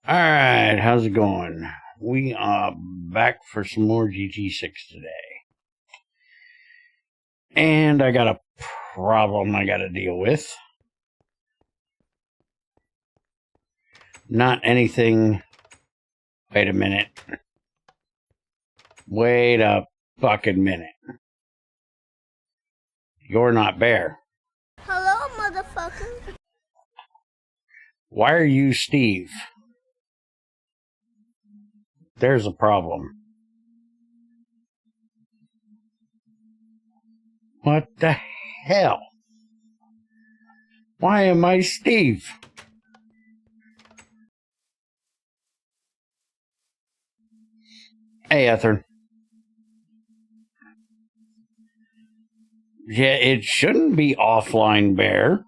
Alright, how's it going? We are back for some more GT6 today. And I got a problem I gotta deal with. Not anything... Wait a minute. Wait a fucking minute. You're not Bear. Hello, motherfucker. Why are you Steve? There's a problem. What the hell? Why am I Steve? Hey, Ether. Yeah, it shouldn't be offline, Bear.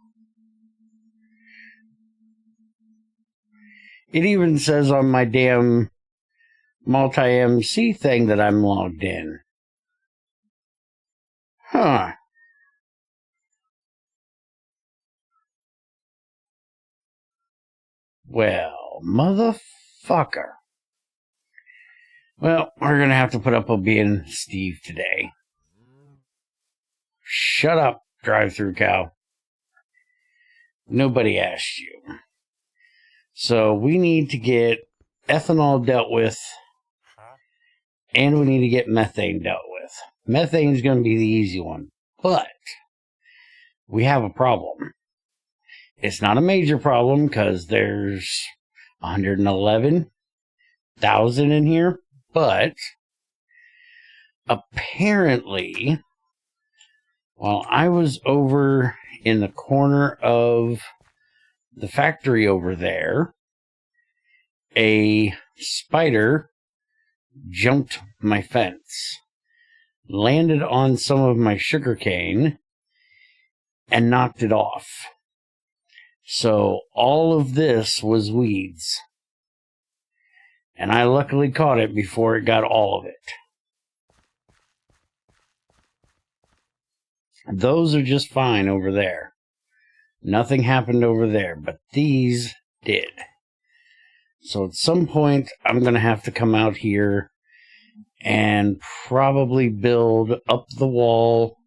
It even says on my damn multi-MC thing that I'm logged in. Huh. Well, motherfucker. Well, we're gonna have to put up with being Steve today. Shut up, drive-through cow. Nobody asked you. So we need to get ethanol dealt with, and we need to get methane dealt with. Methane's going to be the easy one, but we have a problem. It's not a major problem because there's 111,000 in here, but apparently, while I was over in the corner of the factory over there, a spider jumped my fence, landed on some of my sugarcane, and knocked it off. So all of this was weeds. And I luckily caught it before it got all of it. Those are just fine over there. Nothing happened over there, but these did. So at some point, I'm going to have to come out here and probably build up the wall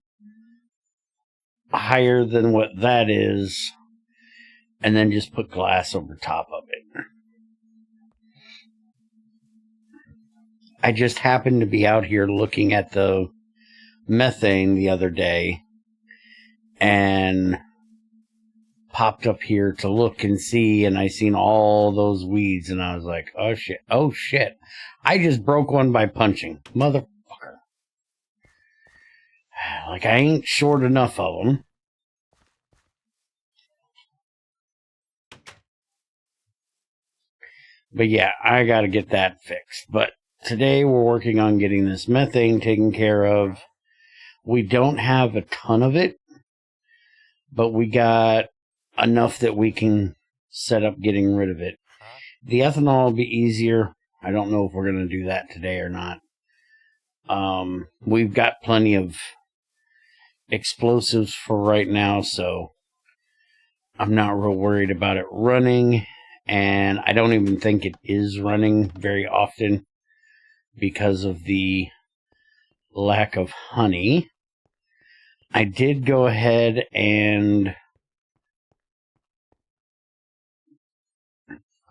higher than what that is, and then just put glass over top of it. I just happened to be out here looking at the methane the other day, and popped up here to look and see, and I seen all those weeds, and I was like, oh shit, I just broke one by punching. Motherfucker. Like, I ain't short enough of them. But yeah, I gotta get that fixed. But today we're working on getting this methane taken care of. We don't have a ton of it, but we got enough that we can set up getting rid of it. The ethanol will be easier. I don't know if we're going to do that today or not. We've got plenty of explosives for right now, so I'm not real worried about it running. And I don't even think it is running very often because of the lack of honey. I did go ahead and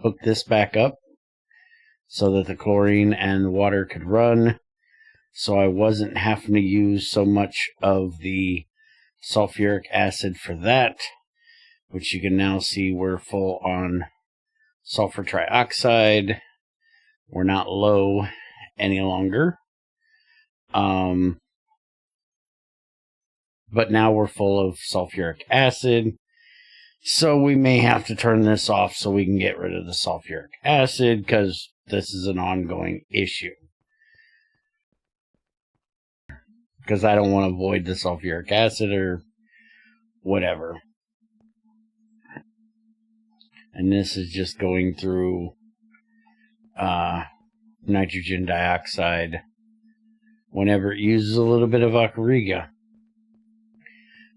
hook this back up so that the chlorine and the water could run, so I wasn't having to use so much of the sulfuric acid for that, which you can now see we're full on sulfur trioxide. We're not low any longer. But now we're full of sulfuric acid. So we may have to turn this off so we can get rid of the sulfuric acid, because this is an ongoing issue. Because I don't want to avoid the sulfuric acid or whatever. And this is just going through nitrogen dioxide whenever it uses a little bit of Aquariga.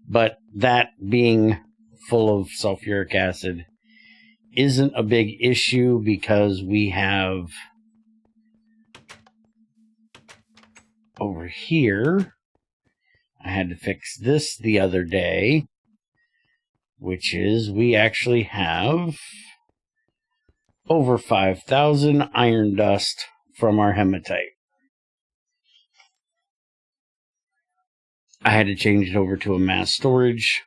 But that being full of sulfuric acid isn't a big issue because we have over here, I had to fix this the other day, which is we actually have over 5,000 iron dust from our hematite. I had to change it over to a mass storage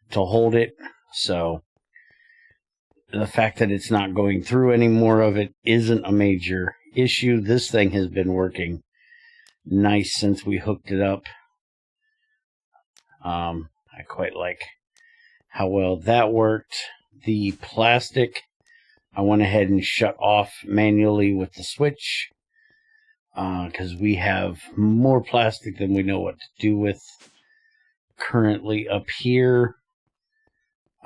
to hold it, so the fact that it's not going through any more of it isn't a major issue. This thing has been working nice since we hooked it up. I quite like how well that worked. The plastic, I went ahead and shut off manually with the switch because we have more plastic than we know what to do with currently up here.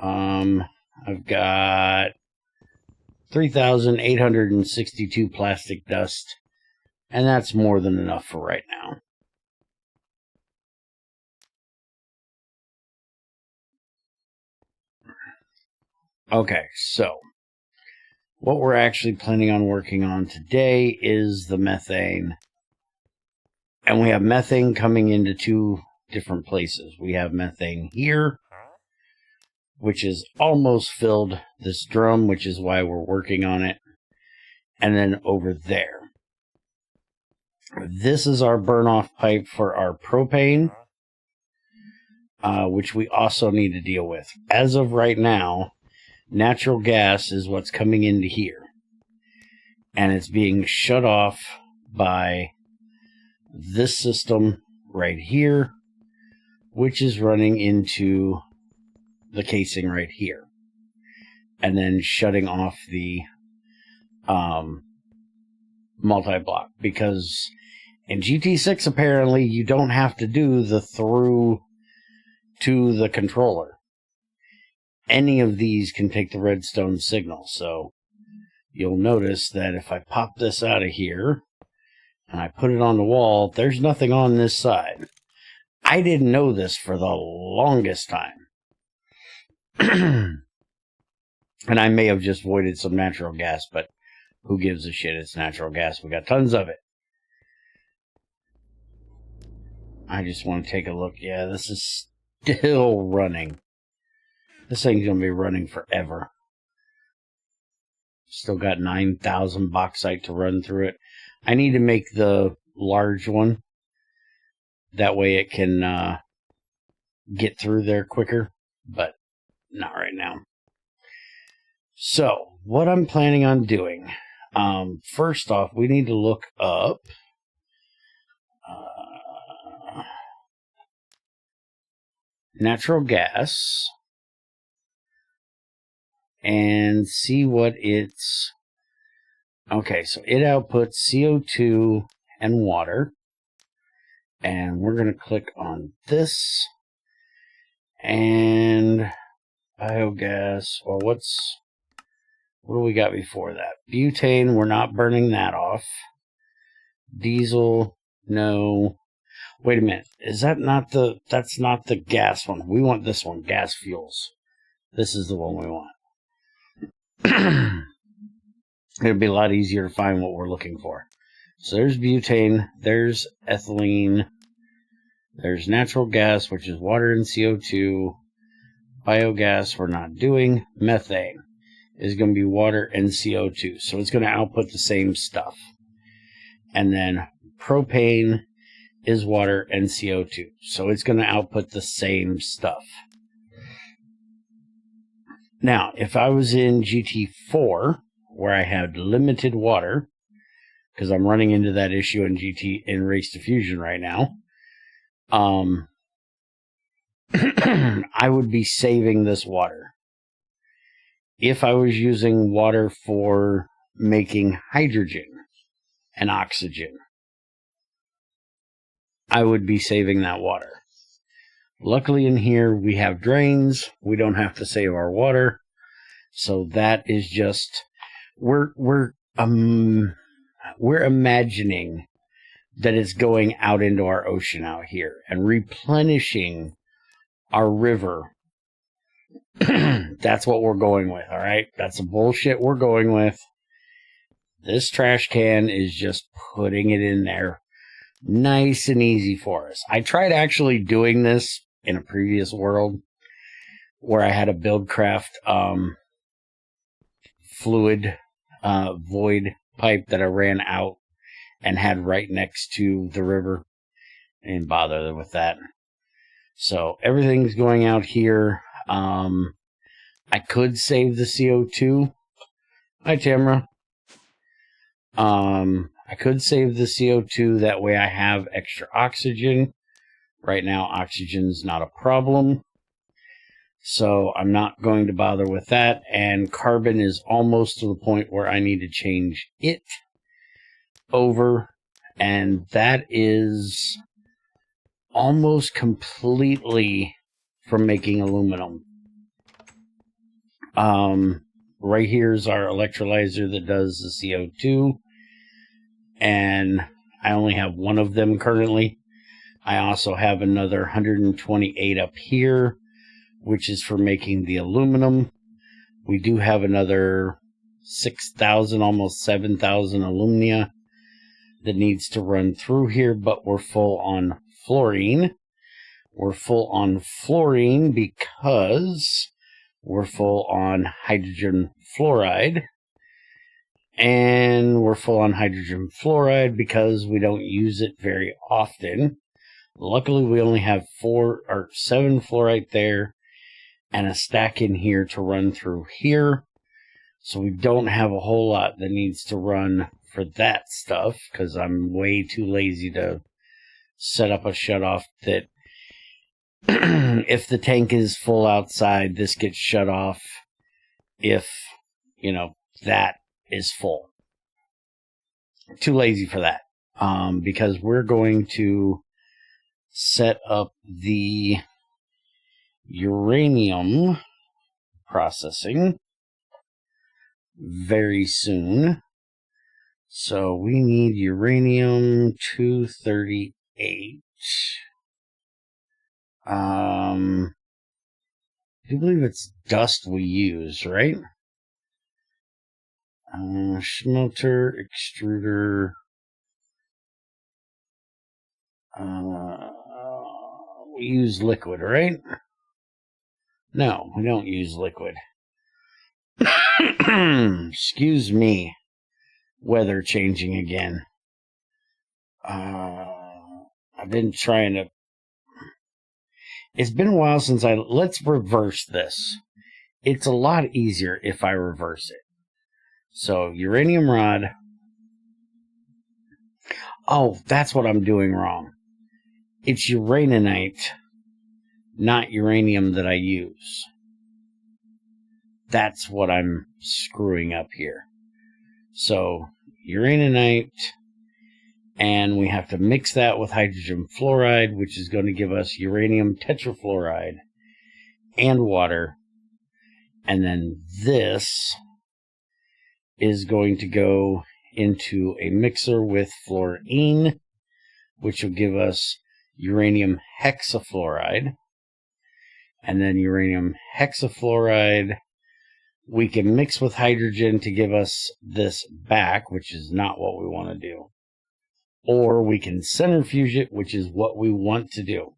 I've got 3,862 plastic dust, and that's more than enough for right now. Okay, so what we're actually planning on working on today is the methane. And we have methane coming into two different places. We have methane here, which is almost filled this drum, which is why we're working on it. And then over there. This is our burn-off pipe for our propane, which we also need to deal with. As of right now, natural gas is what's coming into here. And it's being shut off by this system right here, which is running into the casing right here. And then shutting off the multi-block. Because in GT6, apparently, you don't have to do the through to the controller. Any of these can take the redstone signal. So you'll notice that if I pop this out of here and I put it on the wall, there's nothing on this side. I didn't know this for the longest time. And I may have just voided some natural gas, but who gives a shit? It's natural gas. We got tons of it. I just want to take a look. Yeah, this is still running. This thing's going to be running forever. Still got 9,000 bauxite to run through it. I need to make the large one. That way it can get through there quicker. But not right now. So, what I'm planning on doing. First off, we need to look up natural gas and see what it's... Okay, so it outputs CO2 and water. And we're going to click on this. And biogas. Well, what do we got before that? Butane, we're not burning that off. Diesel, no. Wait a minute. Is that not the... That's not the gas one. We want this one, gas fuels. This is the one we want. It'll be a lot easier to find what we're looking for. So there's butane, there's ethylene, there's natural gas, which is water and CO2. Biogas, we're not doing. Methane is going to be water and CO2. So it's going to output the same stuff. And then propane is water and CO2. So it's going to output the same stuff. Now, if I was in GT4, where I had limited water, because I'm running into that issue in Race to Fusion right now, I would be saving this water. If I was using water for making hydrogen and oxygen, I would be saving that water. Luckily in here we have drains. We don't have to save our water. So that is just... We're imagining that it's going out into our ocean out here and replenishing our river That's what we're going with, all right? That's the bullshit we're going with. This trash can is just putting it in there nice and easy for us. I tried actually doing this in a previous world where I had a BuildCraft fluid void pipe that I ran out and had right next to the river. I didn't bother with that. So everything's going out here. I could save the CO2. Hi, Tamara. I could save the CO2. That way I have extra oxygen. Right now, oxygen's not a problem. So I'm not going to bother with that. And carbon is almost to the point where I need to change it over. And that is almost completely from making aluminum. Right here is our electrolyzer that does the CO2. And I only have one of them currently. I also have another 128 up here, which is for making the aluminum. We do have another 6,000, almost 7,000 alumina that needs to run through here, but we're full on fluorine. We're full on fluorine because we're full on hydrogen fluoride. And we're full on hydrogen fluoride because we don't use it very often. Luckily, we only have 4 or 7 fluorite there and a stack in here to run through here. So we don't have a whole lot that needs to run for that stuff because I'm way too lazy to set up a shutoff that if the tank is full outside, this gets shut off if, that is full. Too lazy for that because we're going to set up the uranium processing very soon. So we need uranium-238. I do believe it's dust we use, right? Smelter, extruder. We use liquid, right? No, we don't use liquid. Excuse me. Weather changing again. I've been trying to... It's been a while since let's reverse this. It's a lot easier if I reverse it. So, uranium rod. Oh, that's what I'm doing wrong. It's uraninite, not uranium that I use. That's what I'm screwing up here. So, uraninite, and we have to mix that with hydrogen fluoride, which is going to give us uranium tetrafluoride and water. And then this is going to go into a mixer with fluorine, which will give us uranium hexafluoride. And then uranium hexafluoride we can mix with hydrogen to give us this back, which is not what we want to do. Or we can centrifuge it, which is what we want to do.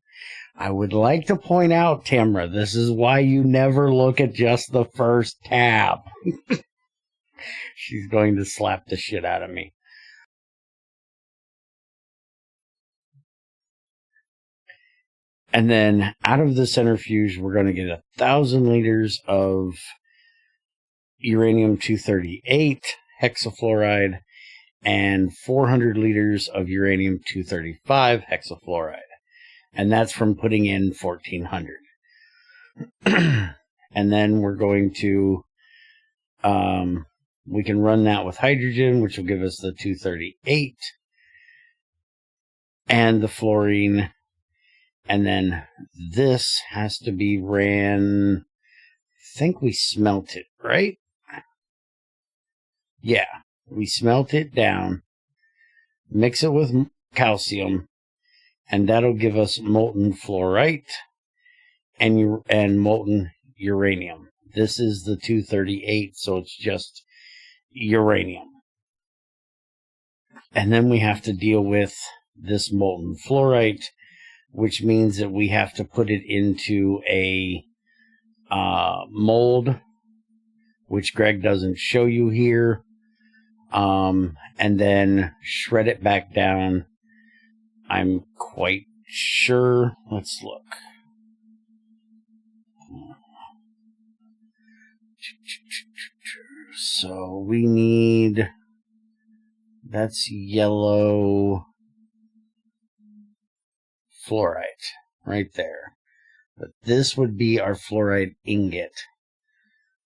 I would like to point out, Tamara, this is why you never look at just the first tab. She's going to slap the shit out of me. And then out of the centrifuge, we're going to get 1,000 liters of uranium-238 hexafluoride and 400 liters of uranium-235 hexafluoride. And that's from putting in 1,400. And then we're going to, we can run that with hydrogen, which will give us the 238 and the fluorine. And then this has to be ran, I think we smelt it, right? Yeah, we smelt it down, mix it with calcium, and that'll give us molten fluorite and molten uranium. This is the 238, so it's just uranium. And then we have to deal with this molten fluorite, which means that we have to put it into a mold, which Greg doesn't show you here, and then shred it back down. I'm quite sure. Let's look. So we need, that's yellow fluorite right there. But this would be our fluoride ingot.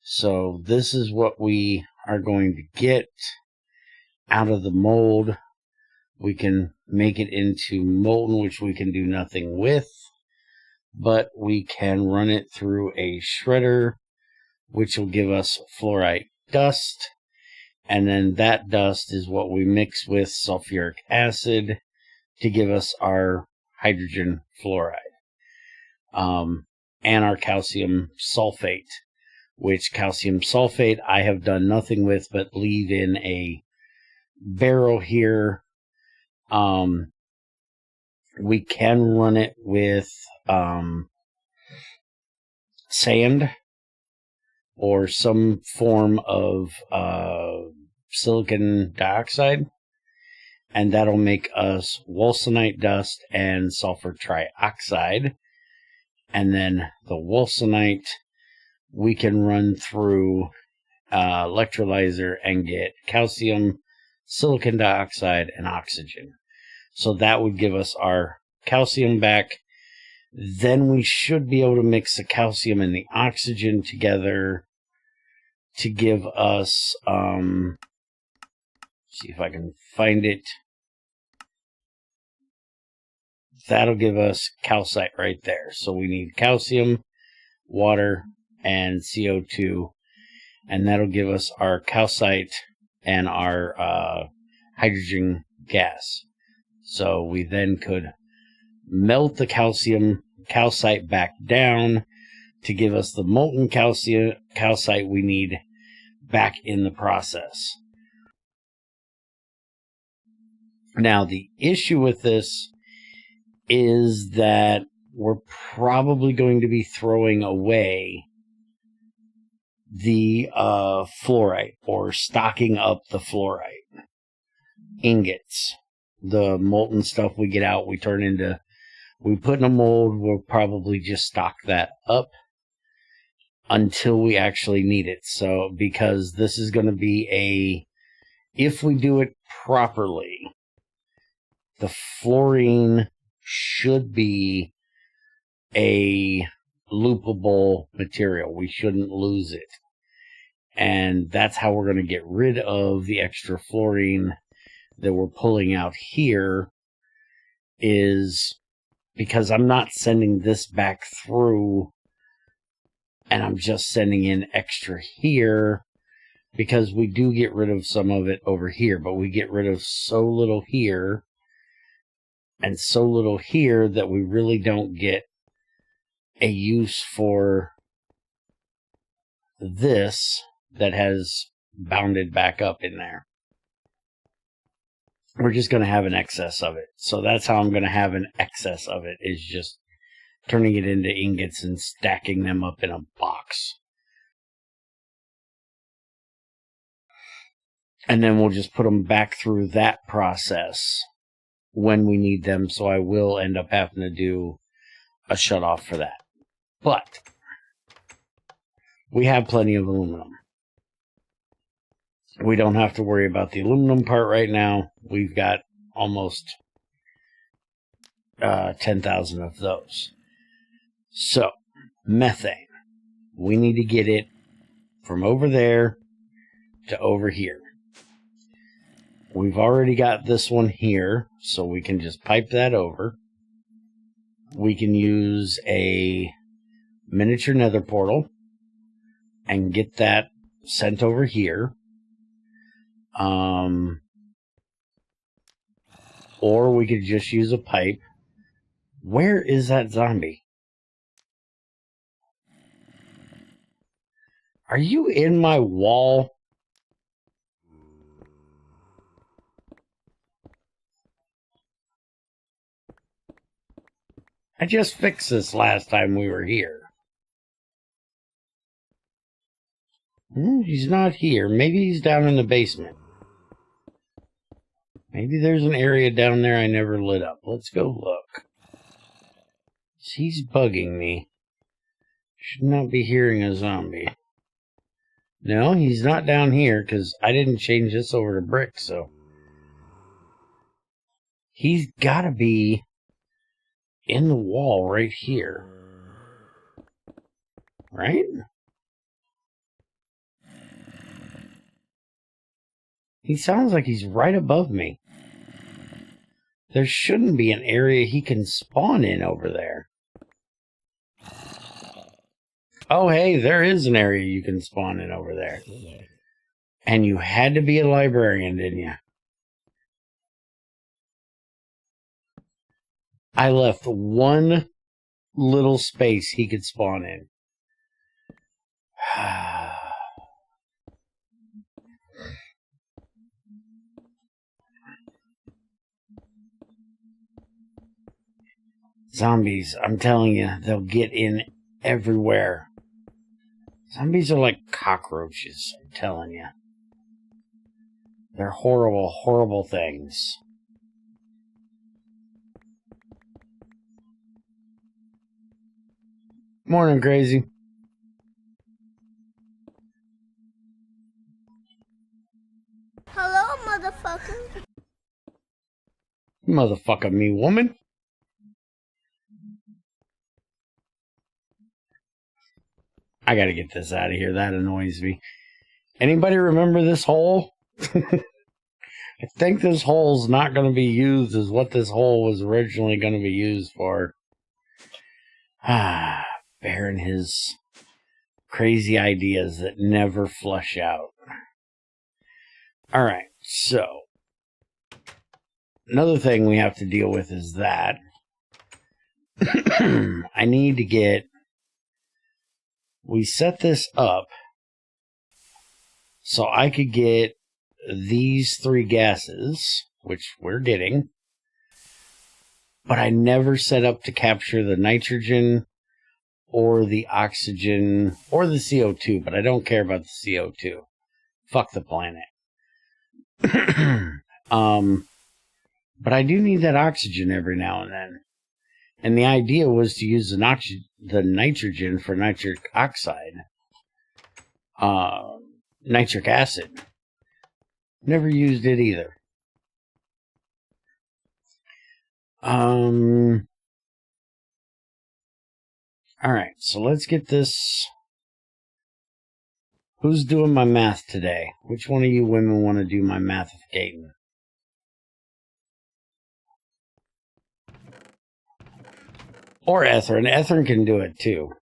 So this is what we are going to get out of the mold. We can make it into molten, which we can do nothing with, but we can run it through a shredder, which will give us fluorite dust, and then that dust is what we mix with sulfuric acid to give us our hydrogen fluoride, and our calcium sulfate, which calcium sulfate I have done nothing with but leave in a barrel here. We can run it with sand or some form of silicon dioxide, and that'll make us wolfenite dust and sulfur trioxide. And then the wolfenite we can run through electrolyzer and get calcium, silicon dioxide, and oxygen. So that would give us our calcium back. Then we should be able to mix the calcium and the oxygen together to give us, see if I can find it. That'll give us calcite right there. So we need calcium, water, and CO2. And that'll give us our calcite and our hydrogen gas. So we then could melt the calcite back down to give us the molten calcite we need back in the process. Now, the issue with this is that we're probably going to be throwing away the fluorite, or stocking up the fluorite ingots. The molten stuff we get out, we put in a mold. We'll probably just stock that up until we actually need it. So, because this is going to be if we do it properly, the fluorine should be a loopable material. We shouldn't lose it. And that's how we're going to get rid of the extra fluorine that we're pulling out here, is because I'm not sending this back through and I'm just sending in extra here, because we do get rid of some of it over here, but we get rid of so little here and so little here that we really don't get a use for this that has bounded back up in there. We're just going to have an excess of it. So that's how I'm going to have an excess of it, is just turning it into ingots and stacking them up in a box. And then we'll just put them back through that process when we need them. So I will end up having to do a shutoff for that. But we have plenty of aluminum. We don't have to worry about the aluminum part right now. We've got almost 10,000 of those. So, methane. We need to get it from over there to over here. We've already got this one here, so we can just pipe that over. We can use a miniature nether portal and get that sent over here. Or we could just use a pipe. Where is that zombie? Are you in my wall? I just fixed this last time we were here. He's not here. Maybe he's down in the basement. Maybe there's an area down there I never lit up. Let's go look. He's bugging me. Should not be hearing a zombie. No, he's not down here because I didn't change this over to brick, so. He's got to be in the wall right here. Right? He sounds like he's right above me. There shouldn't be an area he can spawn in over there. Oh, hey, there is an area you can spawn in over there. And you had to be a librarian, didn't you? I left one little space he could spawn in. Zombies, I'm telling you, they'll get in everywhere. Zombies are like cockroaches, I'm telling you. They're horrible, horrible things. Morning, Crazy. Hello, motherfucker. Motherfucker me, woman. I gotta get this out of here. That annoys me. Anybody remember this hole? I think this hole's not going to be used as what this hole was originally going to be used for. Bear and his crazy ideas that never flush out. Alright, so. Another thing we have to deal with is that I need to get... We set this up so I could get these 3 gases, which we're getting, but I never set up to capture the nitrogen or the oxygen or the CO2, but I don't care about the CO2. Fuck the planet. But I do need that oxygen every now and then. And the idea was to use the nitrogen for nitric oxide. Nitric acid. Never used it either. Alright, so let's get this. Who's doing my math today? Which one of you women want to do my mathificating? Or Ethrin. Ethrin can do it too.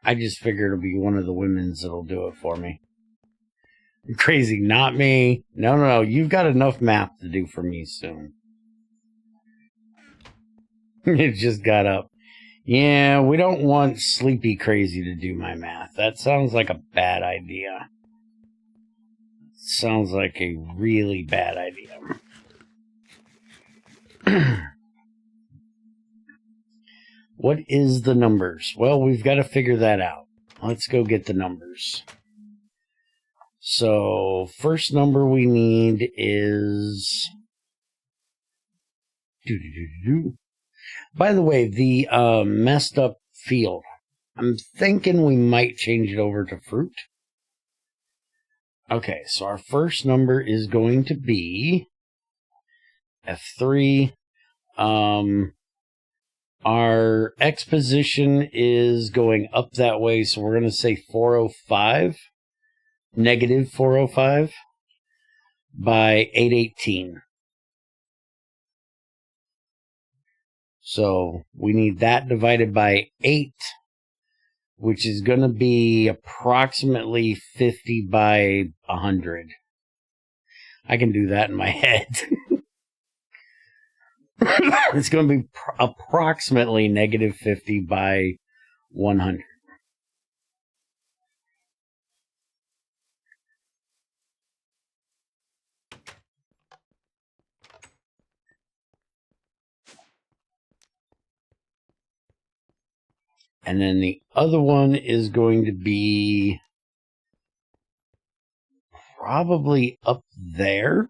I just figure it'll be one of the women's that'll do it for me. Crazy, not me. No. You've got enough math to do for me soon. It just got up. Yeah, we don't want Sleepy Crazy to do my math. That sounds like a bad idea. Sounds like a really bad idea. What is the numbers? Well, we've got to figure that out. Let's go get the numbers. So, first number we need is... By the way, the messed up field. I'm thinking we might change it over to fruit. Okay, so our first number is going to be F3. Our X position is going up that way, so we're going to say 405, negative 405 by 818. So we need that divided by 8, which is going to be approximately 50 by 100. I can do that in my head. It's going to be approximately negative 50 by 100. And then the other one is going to be probably up there.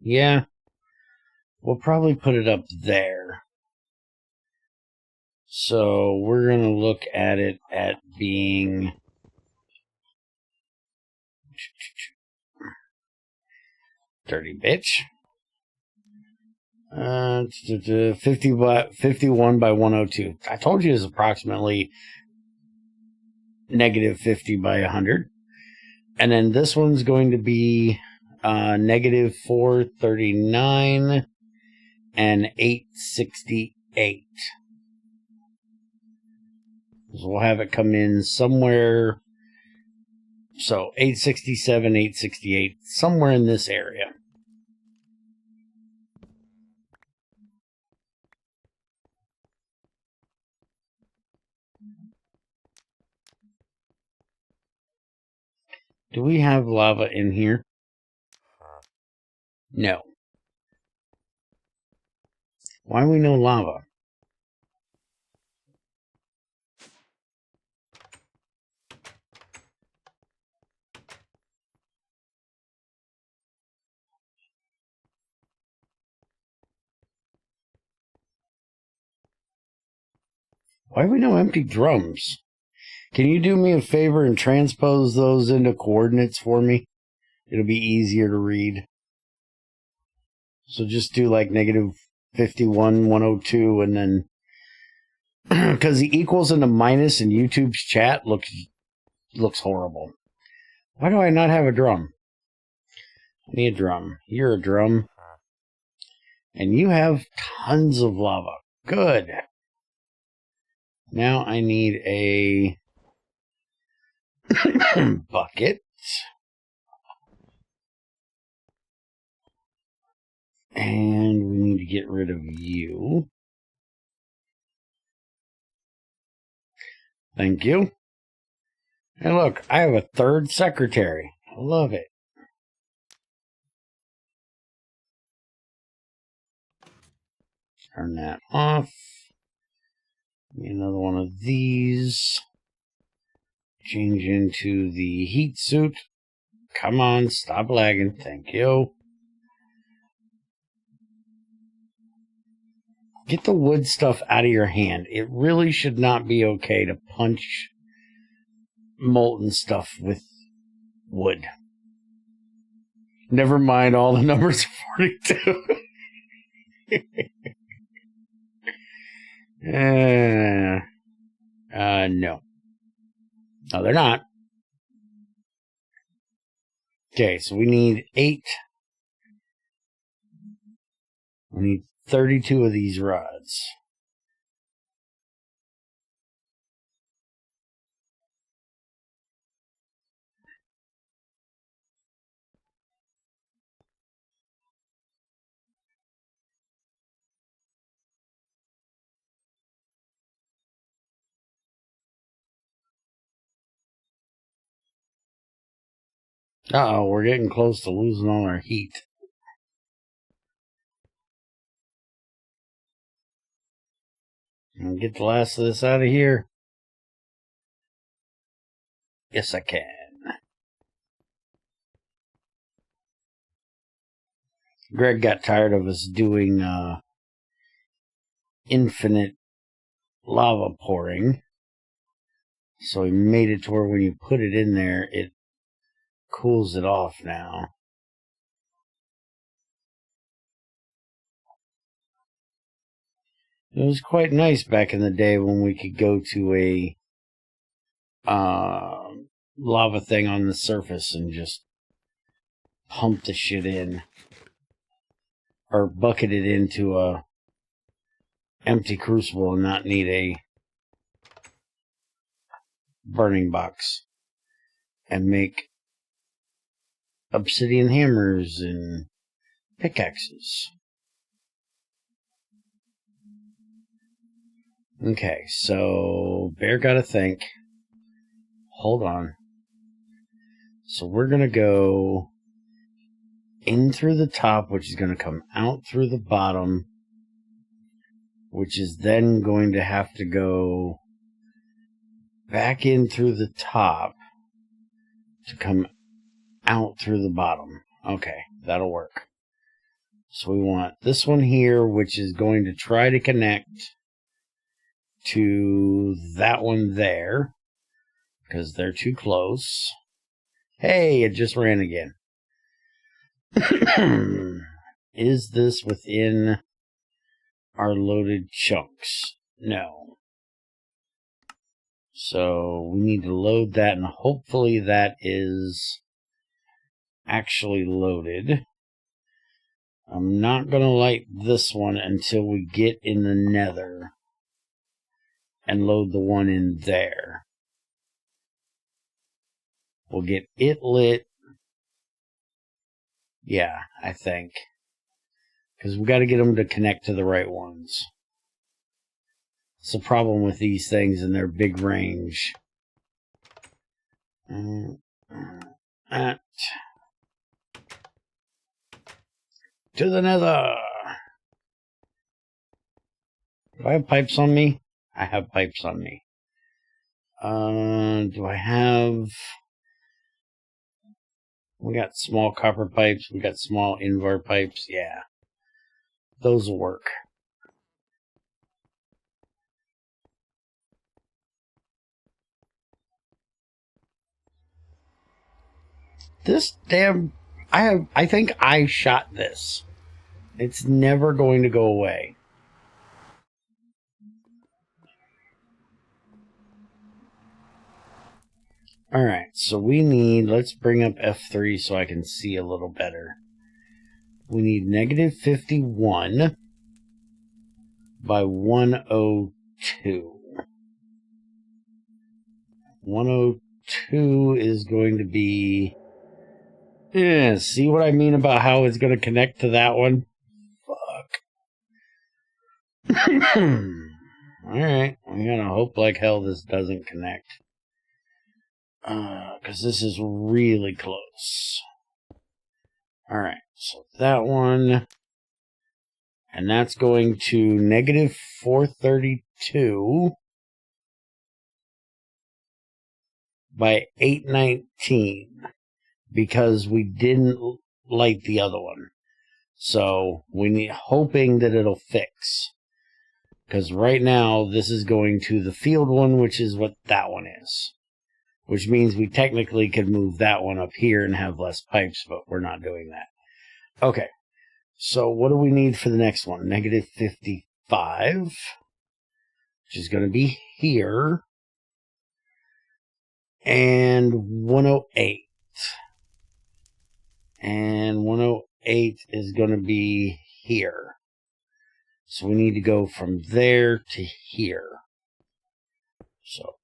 Yeah. We'll probably put it up there. So we're going to look at it at being dirty bitch. 51 by 102. I told you it's approximately negative 50 by 100. And then this one's going to be negative 439 and 868. So we'll have it come in somewhere. So 867, 868, somewhere in this area. Do we have lava in here? No. Why we no lava? Why we no empty drums? Can you do me a favor and transpose those into coordinates for me? It'll be easier to read. So just do like negative 51, 102, and then... Because the equals and the minus in YouTube's chat looks horrible. Why do I not have a drum? I need a drum. You're a drum. And you have tons of lava. Good. Now I need a bucket. And we need to get rid of you. Thank you. And look, I have a third secretary. I love it. Turn that off. Another one of these. Change into the heat suit. Come on, stop lagging. Thank you. Get the wood stuff out of your hand. It really should not be okay to punch molten stuff with wood. Never mind all the numbers 42. No. No, they're not. Okay, so we need 8. We need 32 of these rods. Uh-oh, we're getting close to losing all our heat. And get the last of this out of here. Yes, I can. Greg got tired of us doing infinite lava pouring. So he made it to where when you put it in there, it cools it off now. It was quite nice back in the day when we could go to a lava thing on the surface and just pump the shit in. Or bucket it into a empty crucible and not need a burning box. And make obsidian hammers and pickaxes. Okay, so Bear gotta think. Hold on. So we're gonna go in through the top, which is gonna come out through the bottom, which is then going to have to go back in through the top to come out through the bottom. Okay, that'll work. So we want this one here, which is going to try to connect to that one there, because they're too close. Hey, it just ran again. Is this within our loaded chunks? No. So we need to load that, and hopefully that is actually loaded. I'm not going to light this one until we get in the nether and load the one in there. We'll get it lit. Yeah, I think. Because we've got to get them to connect to the right ones. It's the problem with these things and their big range. To the nether! Do I have pipes on me? I have pipes on me. Do I have... We got small copper pipes. We got small invar pipes. Yeah. Those will work. This damn... I think I shot this. It's never going to go away. Alright, so we need... Let's bring up F3 so I can see a little better. We need negative 51 by 102. 102 is going to be... Yeah, see what I mean about how it's going to connect to that one? Fuck. Alright, we gotta hope like hell this doesn't connect. Because this is really close. Alright, so that one. And that's going to negative 432 by 819. Because we didn't light the other one. So we need hoping that it'll fix. Because right now this is going to the field one, which is what that one is. Which means we technically could move that one up here and have less pipes, but we're not doing that. Okay, so what do we need for the next one? Negative 55, which is going to be here, and 108. And 108 is going to be here. So we need to go from there to here. So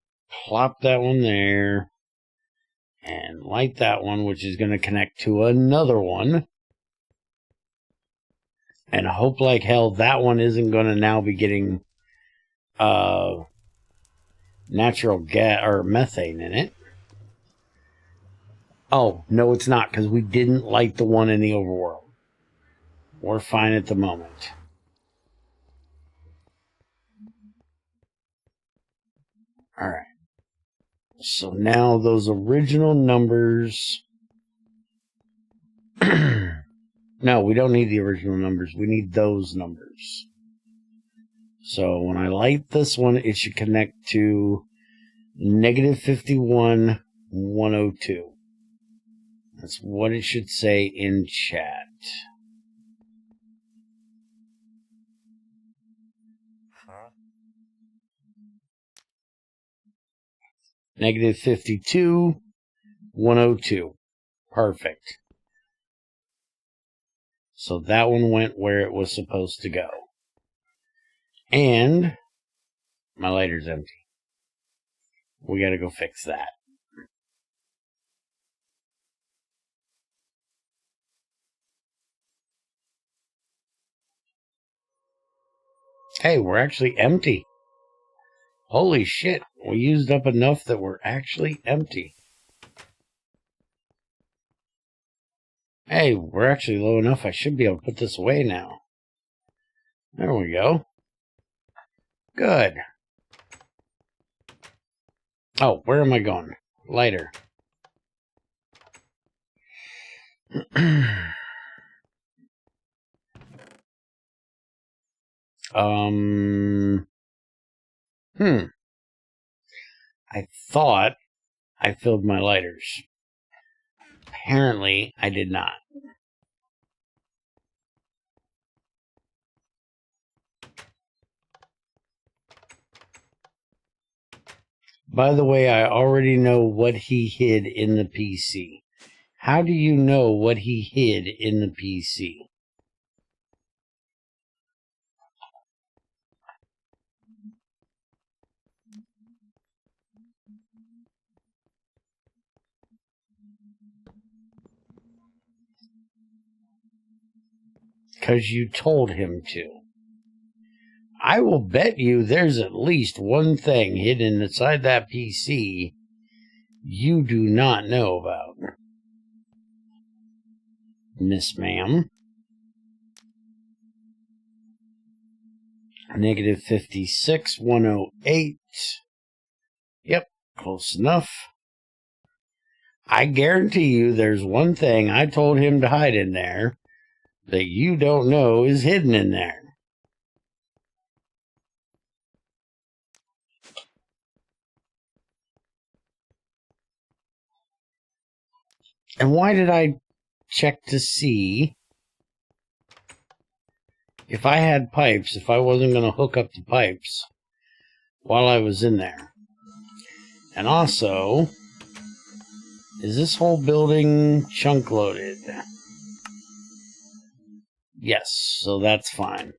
plop that one there, and light that one, which is going to connect to another one. And hope like hell that one isn't going to now be getting natural gas or methane in it. Oh, no it's not, because we didn't light the one in the overworld. We're fine at the moment. Alright. So now those original numbers... No, we don't need the original numbers. We need those numbers. So when I light this one, it should connect to negative 51, 102. That's what it should say in chat. Negative 52, 102. Perfect. So that one went where it was supposed to go. And my lighter's empty. We gotta go fix that. Hey, we're actually empty. Holy shit, we used up enough that we're actually empty. Hey, we're actually low enough I should be able to put this away now. There we go. Good. Oh, where am I going? Lighter. I thought I filled my lighters. Apparently, I did not. By the way, I already know what he hid in the PC. How do you know what he hid in the PC? Because you told him to. I will bet you there's at least one thing hidden inside that PC you do not know about. Miss Ma'am. Negative 56, 108. Yep, close enough. I guarantee you there's one thing I told him to hide in there that you don't know is hidden in there. And why did I check to see if I had pipes, if I wasn't going to hook up the pipes while I was in there? And also, is this whole building chunk loaded? Yes, so that's fine.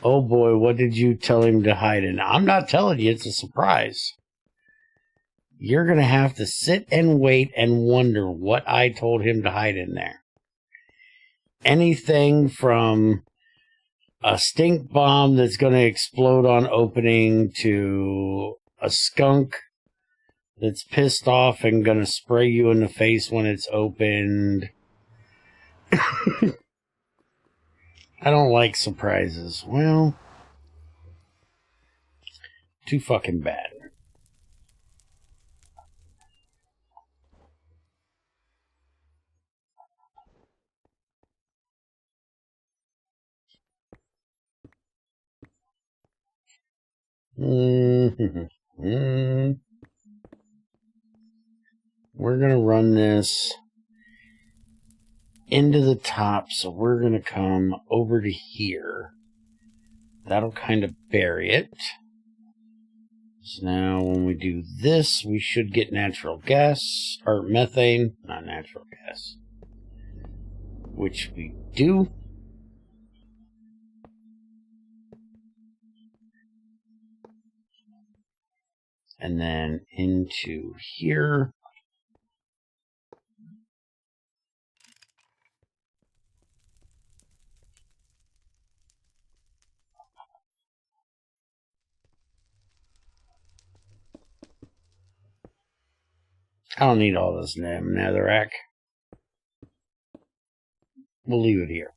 Oh boy, what did you tell him to hide in? I'm not telling you, it's a surprise. You're going to have to sit and wait and wonder what I told him to hide in there. Anything from a stink bomb that's going to explode on opening to a skunk that's pissed off and going to spray you in the face when it's opened. I don't like surprises. Well, too fucking bad. We're going to run this into the top, so we're going to come over to here. That'll kind of bury it. So now when we do this, we should get natural gas, or methane, not natural gas, which we do. And then into here. I don't need all this netherrack. We'll leave it here.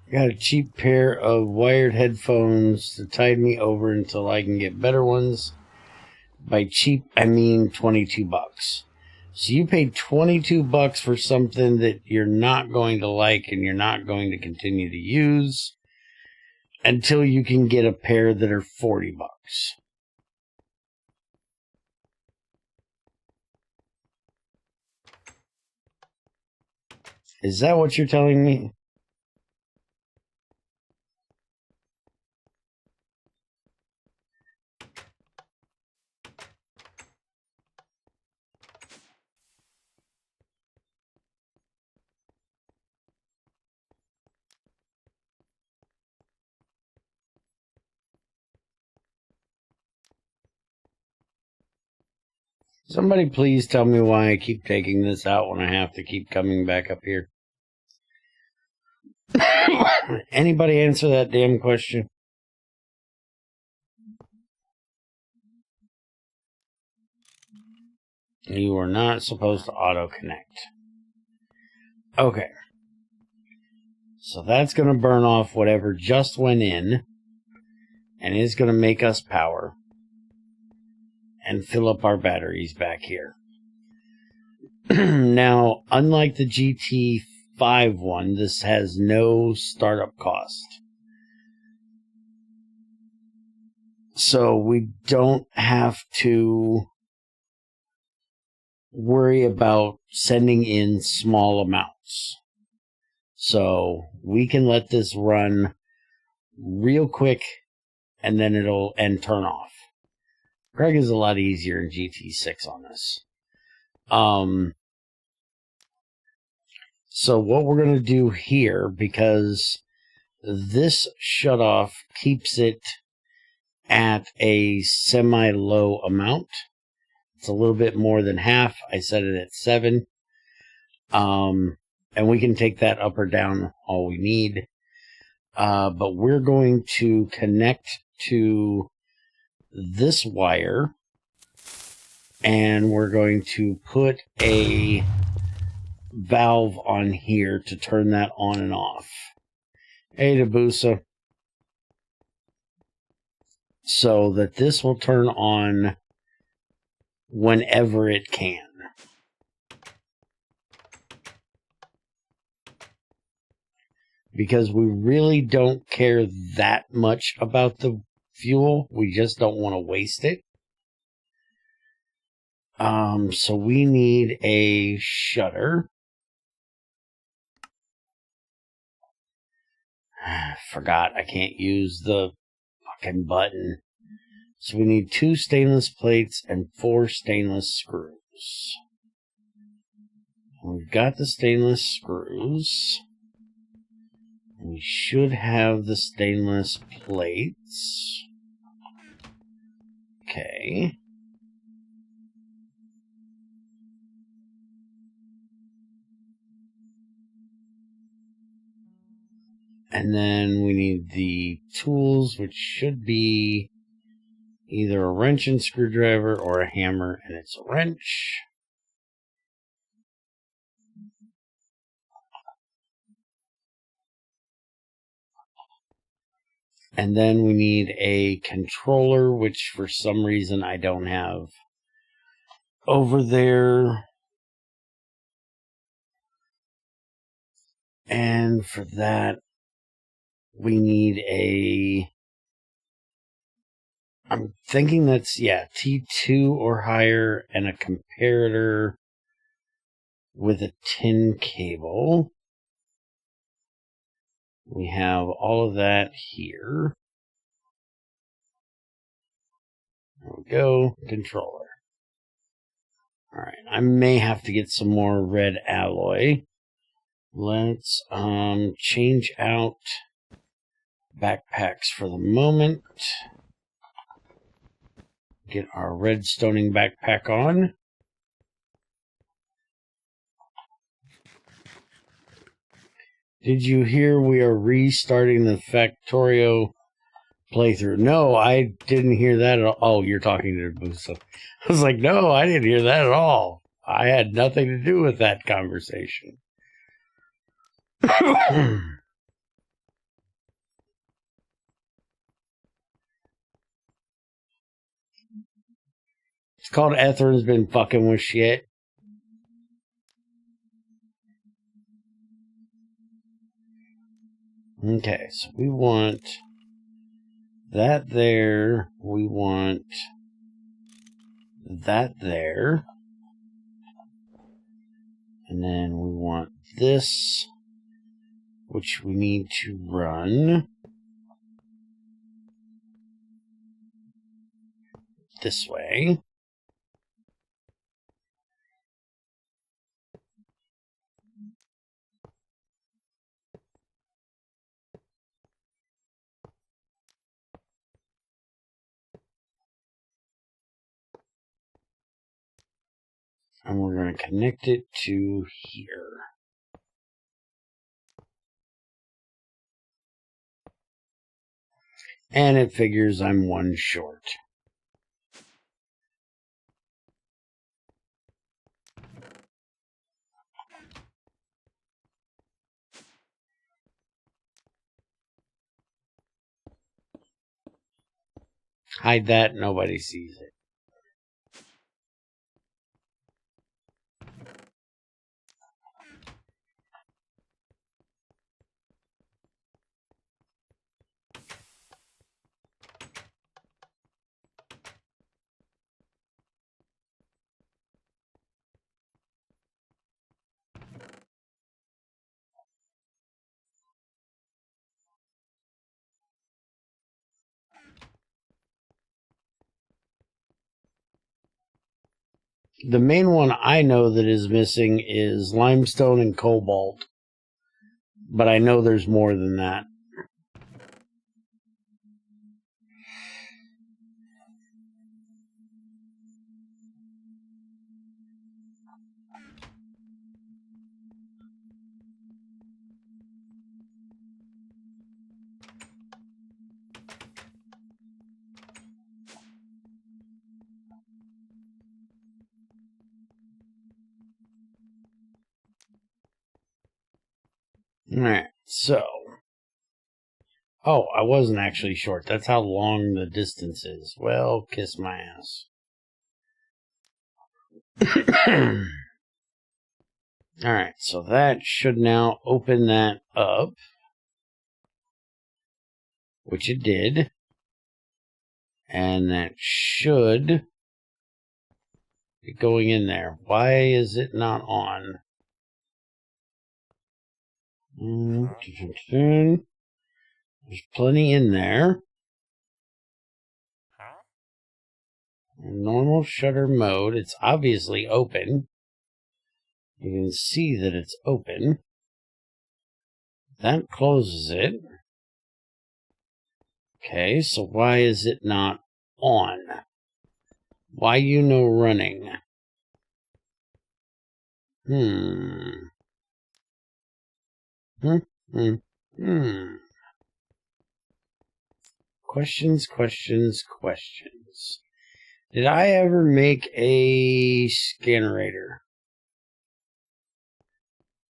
Got a cheap pair of wired headphones to tide me over until I can get better ones. By cheap, I mean 22 bucks. So you paid 22 bucks for something that you're not going to like and you're not going to continue to use until you can get a pair that are 40 bucks. Is that what you're telling me? Somebody please tell me why I keep taking this out when I have to keep coming back up here. Anybody answer that damn question? You are not supposed to auto-connect. Okay. So that's going to burn off whatever just went in. And it's going to make us power and fill up our batteries back here. Now, unlike the GT5 one, this has no startup cost. So we don't have to worry about sending in small amounts. So we can let this run real quick and then it'll turn off. Greg is a lot easier in GT6 on this. So what we're going to do here, because this shutoff keeps it at a semi-low amount. It's a little bit more than half. I set it at 7. And we can take that up or down all we need. But we're going to connect to this wire. And we're going to put a valve on here to turn that on and off. Hey, Dabusa. So that this will turn on whenever it can. Because we really don't care that much about the fuel. We just don't want to waste it. So we need a shutter. Forgot I can't use the fucking button. So we need 2 stainless plates and 4 stainless screws. We've got the stainless screws. We should have the stainless plates. Okay. And then we need the tools, which should be either a wrench and screwdriver or a hammer, and it's a wrench. And then we need a controller, which for some reason I don't have over there. And for that, we need a... I'm thinking that's, yeah, T2 or higher and a comparator with a tin cable. We have all of that here. There we go, controller. Alright, I may have to get some more red alloy. Let's change out backpacks for the moment. Get our redstoning backpack on. Did you hear we are restarting the Factorio playthrough? No, I didn't hear that at all. Oh, you're talking to Busa. I was like, no, I didn't hear that at all. I had nothing to do with that conversation. It's called Etherin's been fucking with shit. Okay, so we want that there. We want that there. And then we want this, which we need to run this way. And we're going to connect it to here. And it figures I'm 1 short. Hide that, nobody sees it. The main one I know that is missing is limestone and cobalt. But I know there's more than that. Alright, so. Oh, I wasn't actually short. That's how long the distance is. Well, kiss my ass. Alright, so that should now open that up. Which it did. And that should be going in there. Why is it not on? There's plenty in there. Normal shutter mode. It's obviously open. You can see that it's open. That closes it. Okay, so why is it not on? Why you no running? Questions, questions, questions. Did I ever make a scannerator?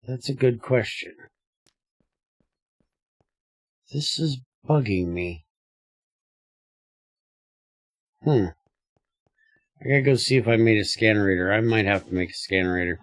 That's a good question. This is bugging me. I gotta go see if I made a scannerator. I might have to make a scannerator.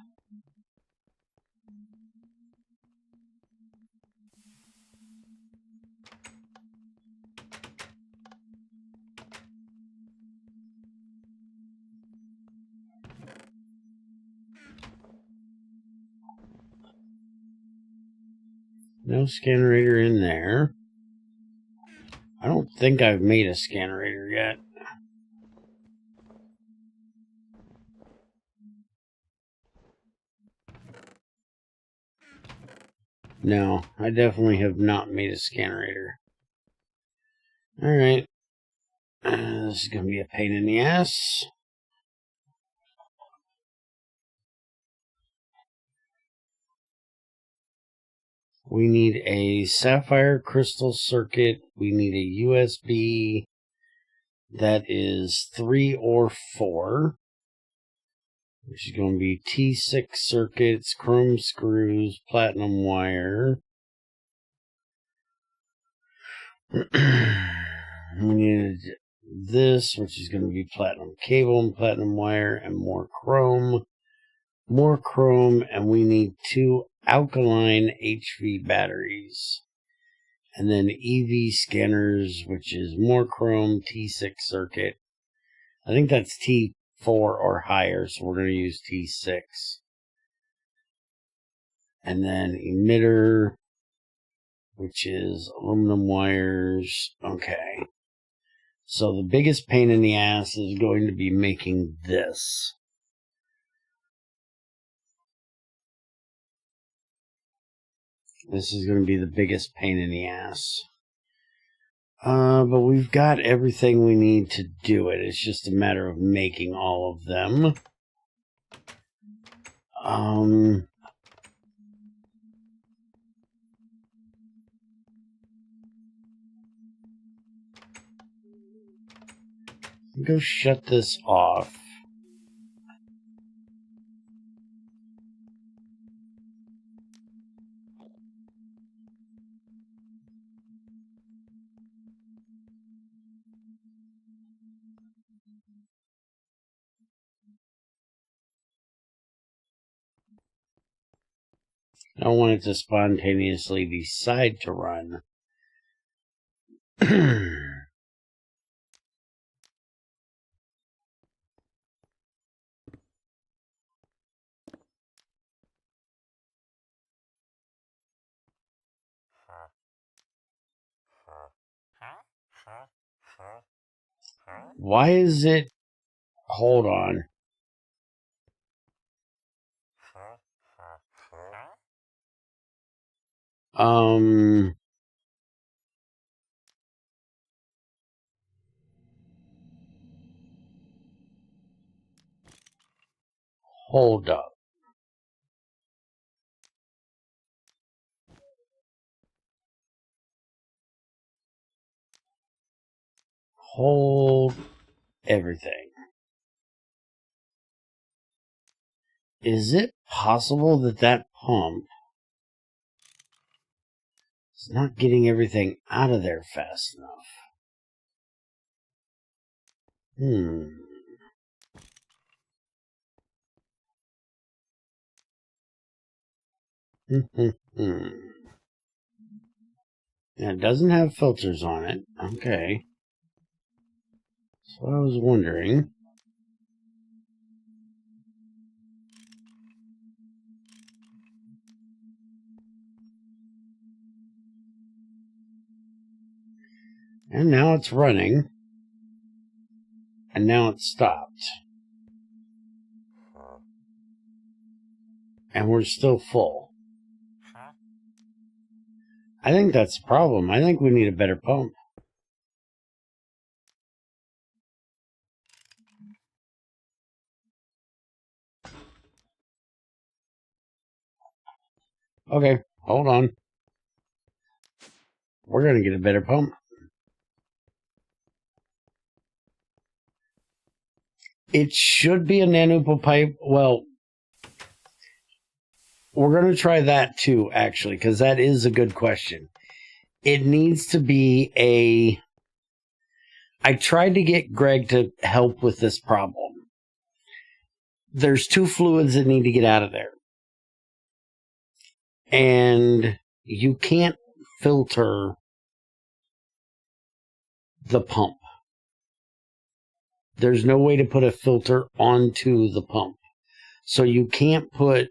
No scannerator in there. I don't think I've made a scannerator yet. No, I definitely have not made a scannerator. Alright. This is going to be a pain in the ass. We need a sapphire crystal circuit. We need a USB that is 3 or 4. Which is going to be T6 circuits, chrome screws, platinum wire. We need this, which is going to be platinum cable and platinum wire, and more chrome. More chrome, and we need 2 alkaline HV batteries. And then EV scanners, which is more chrome, T6 circuit. I think that's T4 or higher, so we're going to use T6. And then emitter, which is aluminum wires. Okay. So the biggest pain in the ass is going to be making this. This is going to be the biggest pain in the ass. But we've got everything we need to do it. It's just a matter of making all of them. Go shut this off. I don't want it to spontaneously decide to run. Why is it... Hold on. Hold up. Hold everything. Is it possible that that pump is not getting everything out of there fast enough? Yeah, it doesn't have filters on it. Okay. That's what I was wondering. And now it's running. And now it's stopped. And we're still full. I think that's the problem. I think we need a better pump. Okay, hold on. We're going to get a better pump. It should be a nanopole pipe. Well, we're going to try that too, actually, because that is a good question. It needs to be a... I tried to get Greg to help with this problem. There's two fluids that need to get out of there. And you can't filter the pump. There's no way to put a filter onto the pump. So you can't put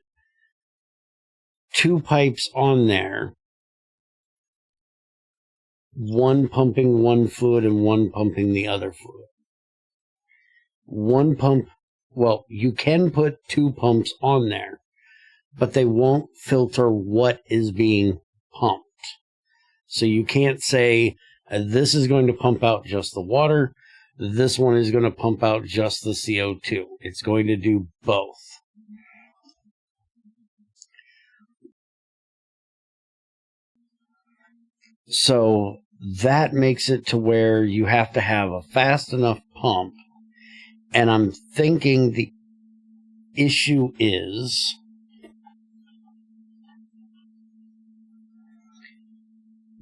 two pipes on there, one pumping one fluid and one pumping the other fluid. One pump, well, you can put two pumps on there, but they won't filter what is being pumped. So you can't say, this is going to pump out just the water, this one is going to pump out just the CO2. It's going to do both. So that makes it to where you have to have a fast enough pump. And I'm thinking the issue is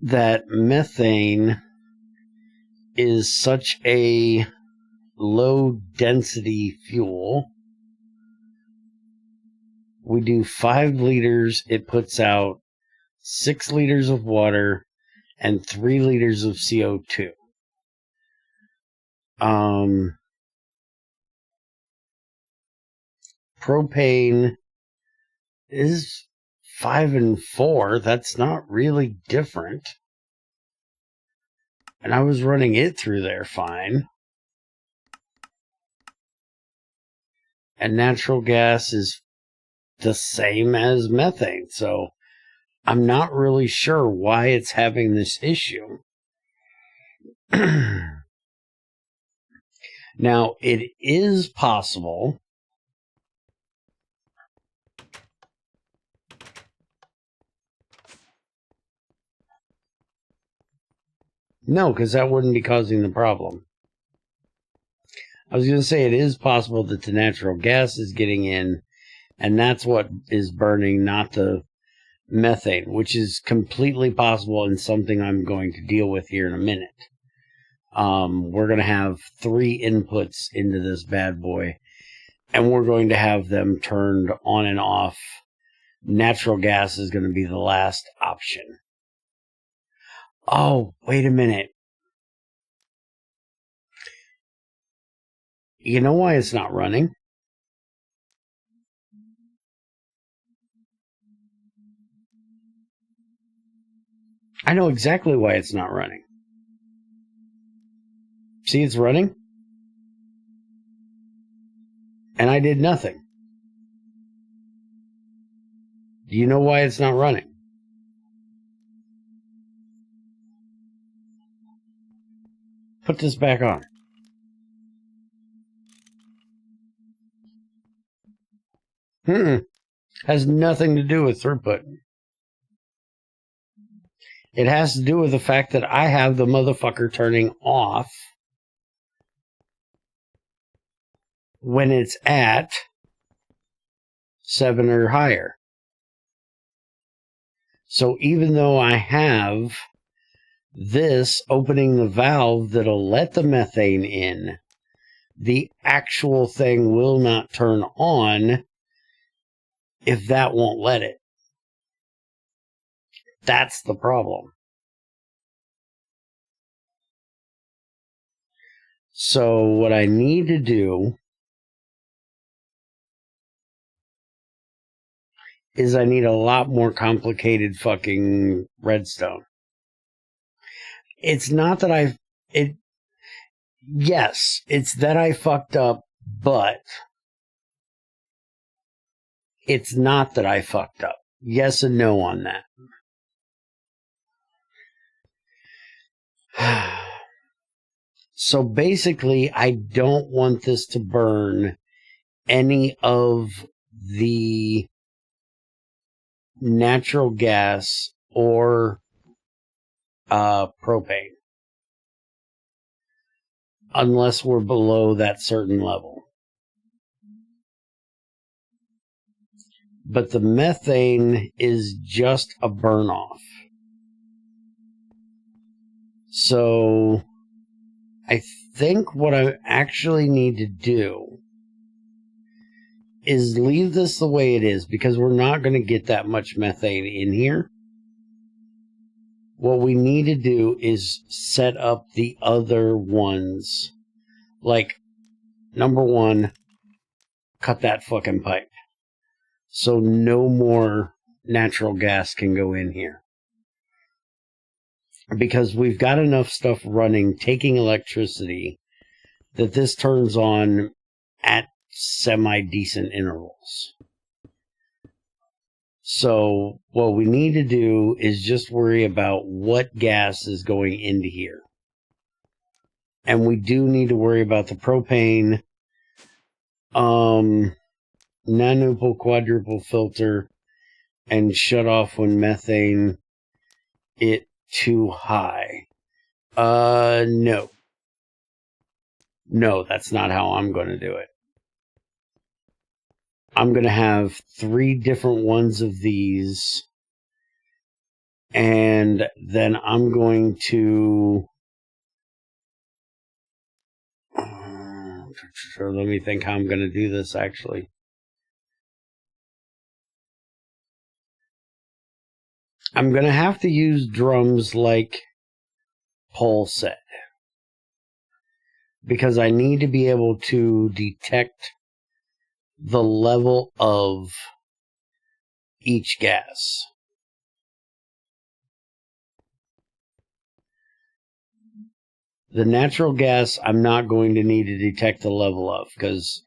that methane is such a low density fuel. We do 5 liters, it puts out 6 liters of water and 3 liters of CO2. Propane is 5 and 4. That's not really different. And I was running it through there fine. And natural gas is the same as methane. So I'm not really sure why it's having this issue. Now, it is possible no, because that wouldn't be causing the problem. I was going to say it is possible that the natural gas is getting in, and that's what is burning, not the methane, which is completely possible and something I'm going to deal with here in a minute. We're going to have 3 inputs into this bad boy, and we're going to have them turned on and off natural gas is going to be the last option. Oh, wait a minute. You know why it's not running? I know exactly why it's not running. See, it's running. And I did nothing. Do you know why it's not running? Put this back on. Has nothing to do with throughput. It has to do with the fact that I have the motherfucker turning off when it's at 7 or higher. So even though I have this opening the valve that'll let the methane in, the actual thing will not turn on if that won't let it. That's the problem. So what I need to do is I need a lot more complicated fucking redstone. It's not that yes, it's that I fucked up, but it's not that I fucked up. Yes and no on that. So basically, I don't want this to burn any of the natural gas or propane unless we're below that certain level. But the methane is just a burn-off. So I think what I actually need to do is leave this the way it is, because we're not going to get that much methane in here. What we need to do is set up the other ones. Like, number one, cut that fucking pipe. So no more natural gas can go in here. Because we've got enough stuff running, taking electricity, that this turns on at semi-decent intervals. So what we need to do is just worry about what gas is going into here. And we do need to worry about the propane, non-nuple quadruple filter, and shut off when methane it too high. No. No, that's not how I'm going to do it. I'm going to have 3 different ones of these, and then I'm going to... let me think how I'm going to do this, actually. I'm going to have to use drums like Paul said, because I need to be able to detect the level of each gas. The natural gas, I'm not going to need to detect the level of, because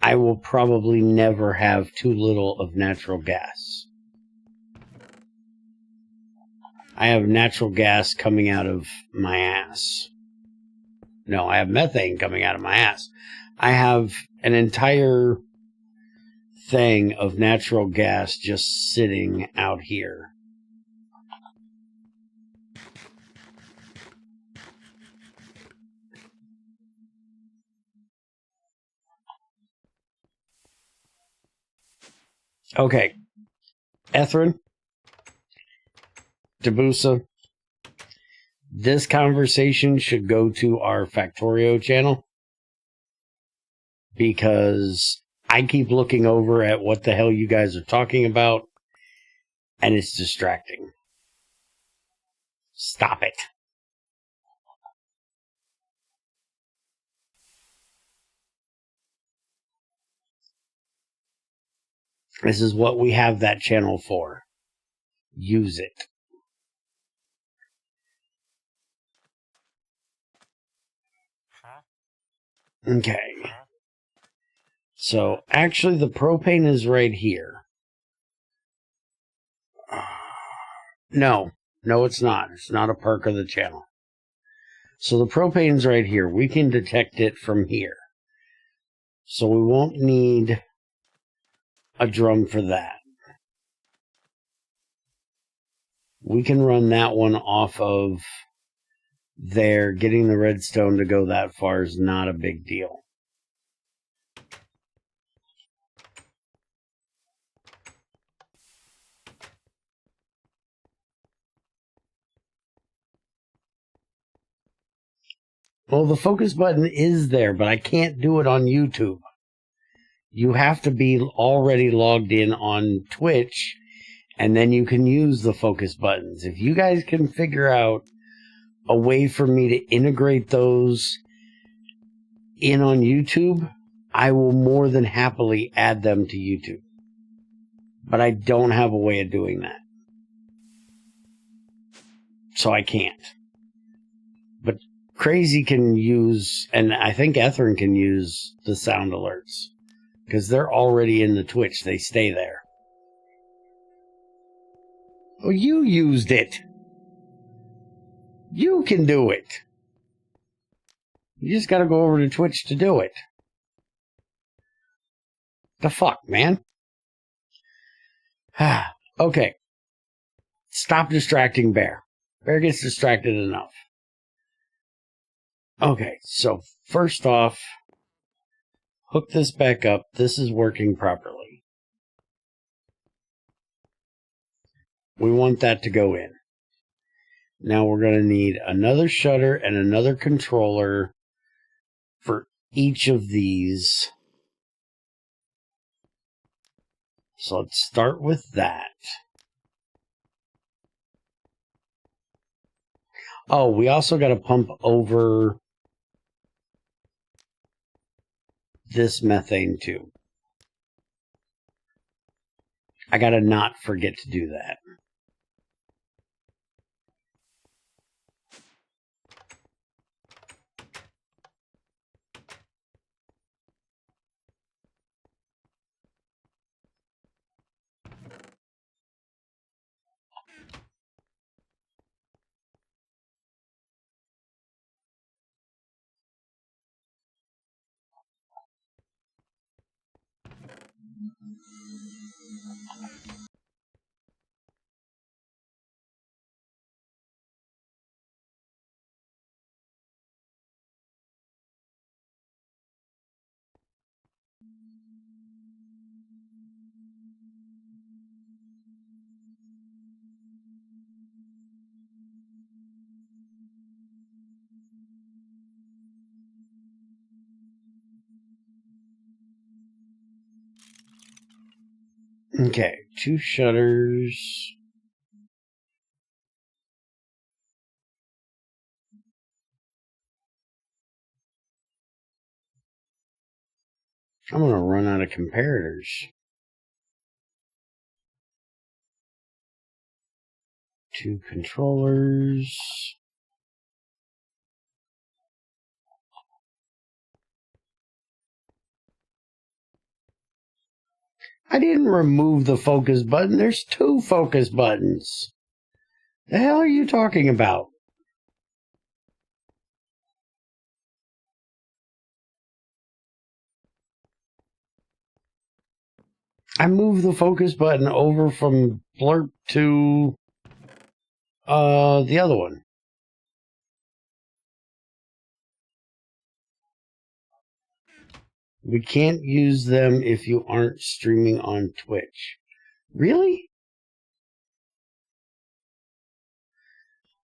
I will probably never have too little of natural gas. I have natural gas coming out of my ass. No, I have methane coming out of my ass. I have an entire thing of natural gas just sitting out here. Okay. Ethrin, Debusa, this conversation should go to our Factorio channel, because I keep looking over at what the hell you guys are talking about, And it's distracting. Stop it. This is what we have that channel for. Use it. Okay. So, actually, the propane is right here. No, it's not. It's not a perk of the channel. So the propane's right here. We can detect it from here. So we won't need a drum for that. We can run that one off of there. Getting the redstone to go that far is not a big deal. Well, the focus button is there, but I can't do it on YouTube. You have to be already logged in on Twitch, and then you can use the focus buttons. If you guys can figure out a way for me to integrate those in on YouTube, I will more than happily add them to YouTube. But I don't have a way of doing that. So I can't. But Crazy can use, and I think Ethern can use the sound alerts. Because they're already in the Twitch. They stay there. Oh, you used it. You can do it. You just gotta go over to Twitch to do it. The fuck, man? Okay. Stop distracting Bear. Bear gets distracted enough. Okay, so first off, hook this back up. This is working properly. We want that to go in. Now we're going to need another shutter and another controller for each of these. So let's start with that. Oh, we also got to pump over this methane too. I got to not forget to do that. Okay, 2 shutters. I'm going to run out of comparators. 2 controllers. I didn't remove the focus button. There's 2 focus buttons. The hell are you talking about? I moved the focus button over from blurp to the other one. We can't use them if you aren't streaming on Twitch. Really?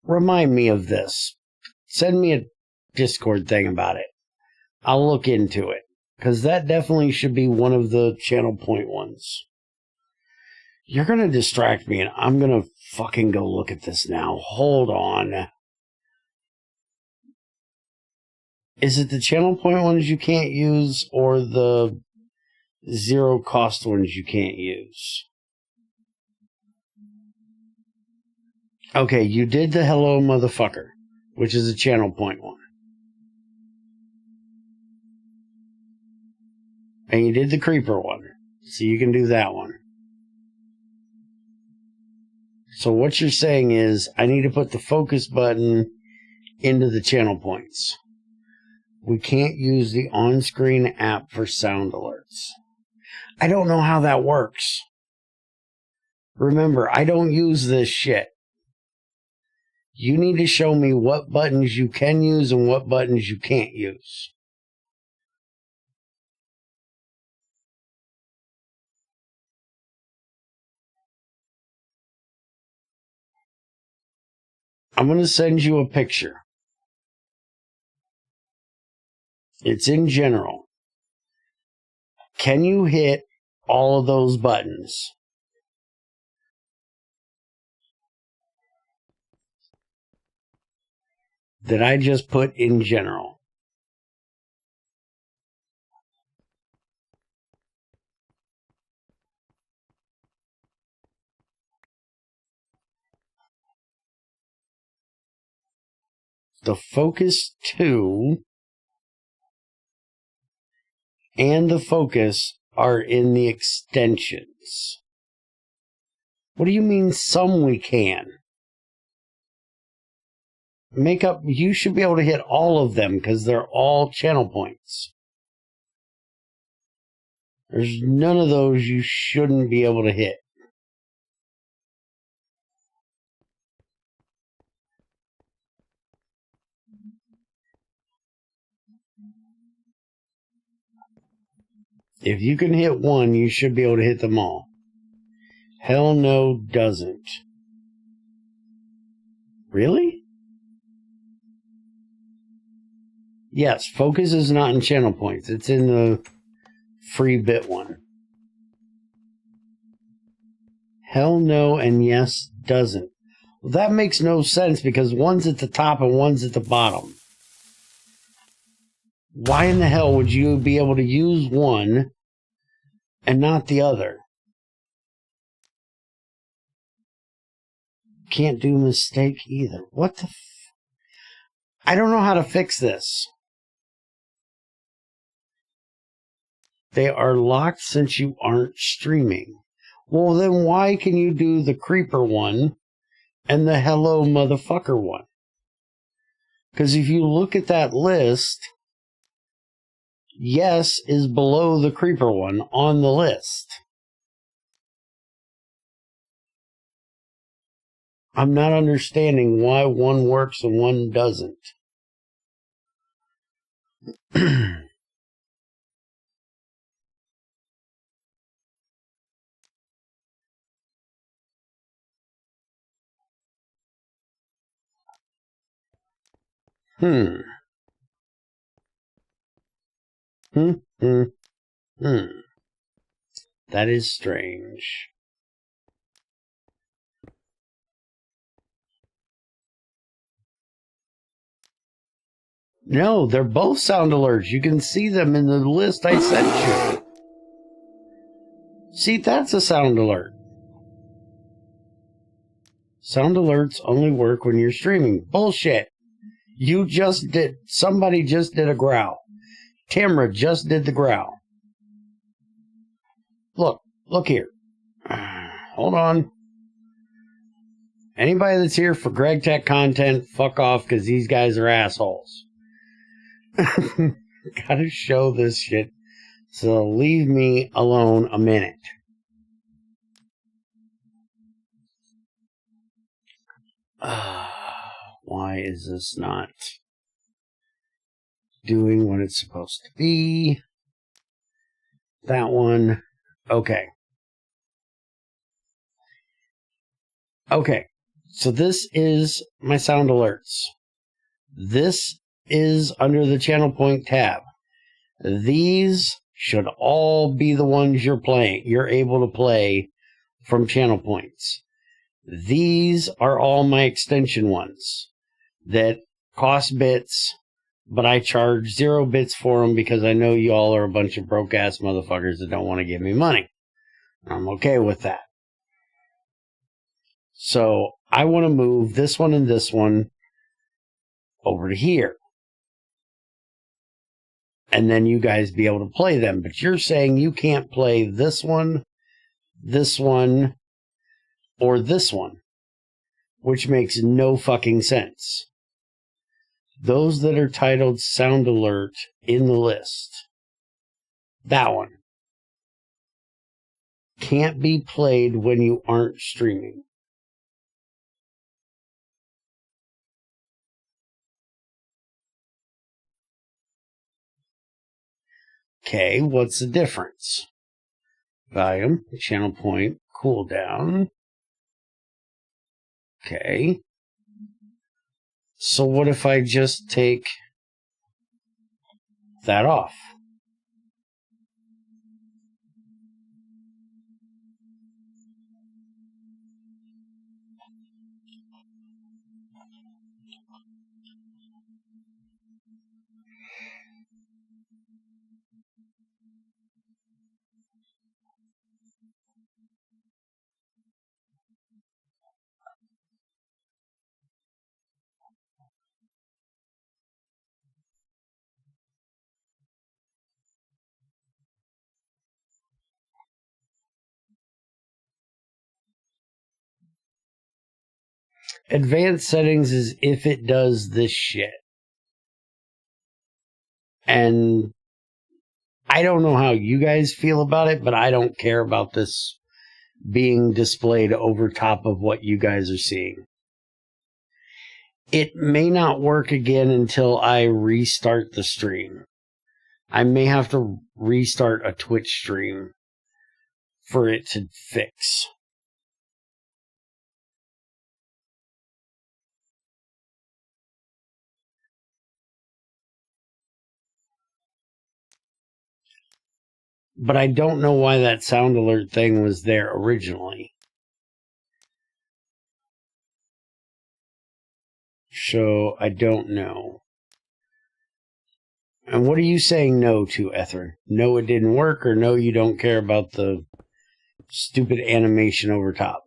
Remind me of this. Send me a Discord thing about it. I'll look into it. Because that definitely should be one of the channel point ones. You're going to distract me, and I'm going to fucking go look at this now. Hold on. Is it the channel point ones you can't use, or the zero cost ones you can't use? Okay, you did the hello motherfucker, which is a channel point one. And you did the creeper one, so you can do that one. So what you're saying is, I need to put the focus button into the channel points. We can't use the on-screen app for sound alerts. I don't know how that works. Remember, I don't use this shit. You need to show me what buttons you can use and what buttons you can't use. I'm going to send you a picture. It's in general. Can you hit all of those buttons? That I just put in general? The focus 2 and the focus are in the extensions. What do you mean some we can? You should be able to hit all of them because they're all channel points. There's none of those you shouldn't be able to hit. If you can hit one, you should be able to hit them all. Hell no, doesn't. Really? Yes, focus is not in channel points. It's in the free bit one. Hell no and yes, doesn't. Well, that makes no sense because one's at the top and one's at the bottom. Why in the hell would you be able to use one and not the other? Can't do mistake either. What the I don't know how to fix this. They are locked since you aren't streaming. Well, then why can you do the creeper one and the hello motherfucker one? Because if you look at that list, yes is below the creeper one on the list. I'm not understanding why one works and one doesn't. That is strange. No, they're both sound alerts. You can see them in the list I sent you. See, that's a sound alert. Sound alerts only work when you're streaming. Bullshit. You just did. Somebody just did a growl. Tamra just did the growl. Look here. Hold on. Anybody that's here for GregTech content, fuck off because these guys are assholes. Gotta show this shit. So leave me alone a minute. Why is this not doing what it's supposed to be? That one. Okay. Okay. So this is my sound alerts. This is under the channel point tab. These should all be the ones you're able to play from channel points. These are all my extension ones that cost bits, but I charge 0 bits for them because I know y'all are a bunch of broke-ass motherfuckers that don't want to give me money. I'm okay with that. So I want to move this one and this one over to here. And then you guys be able to play them. But you're saying you can't play this one, or this one, which makes no fucking sense. Those that are titled Sound Alert in the list, that one, can't be played when you aren't streaming. Okay, what's the difference? Volume, channel point, cooldown. Okay. So what if I just take that off? Advanced settings is if it does this shit. And I don't know how you guys feel about it, but I don't care about this being displayed over top of what you guys are seeing. It may not work again until I restart the stream. I may have to restart a Twitch stream for it to fix. But I don't know why that sound alert thing was there originally. So I don't know. And what are you saying no to, Ether? No, it didn't work, or no, you don't care about the stupid animation over top?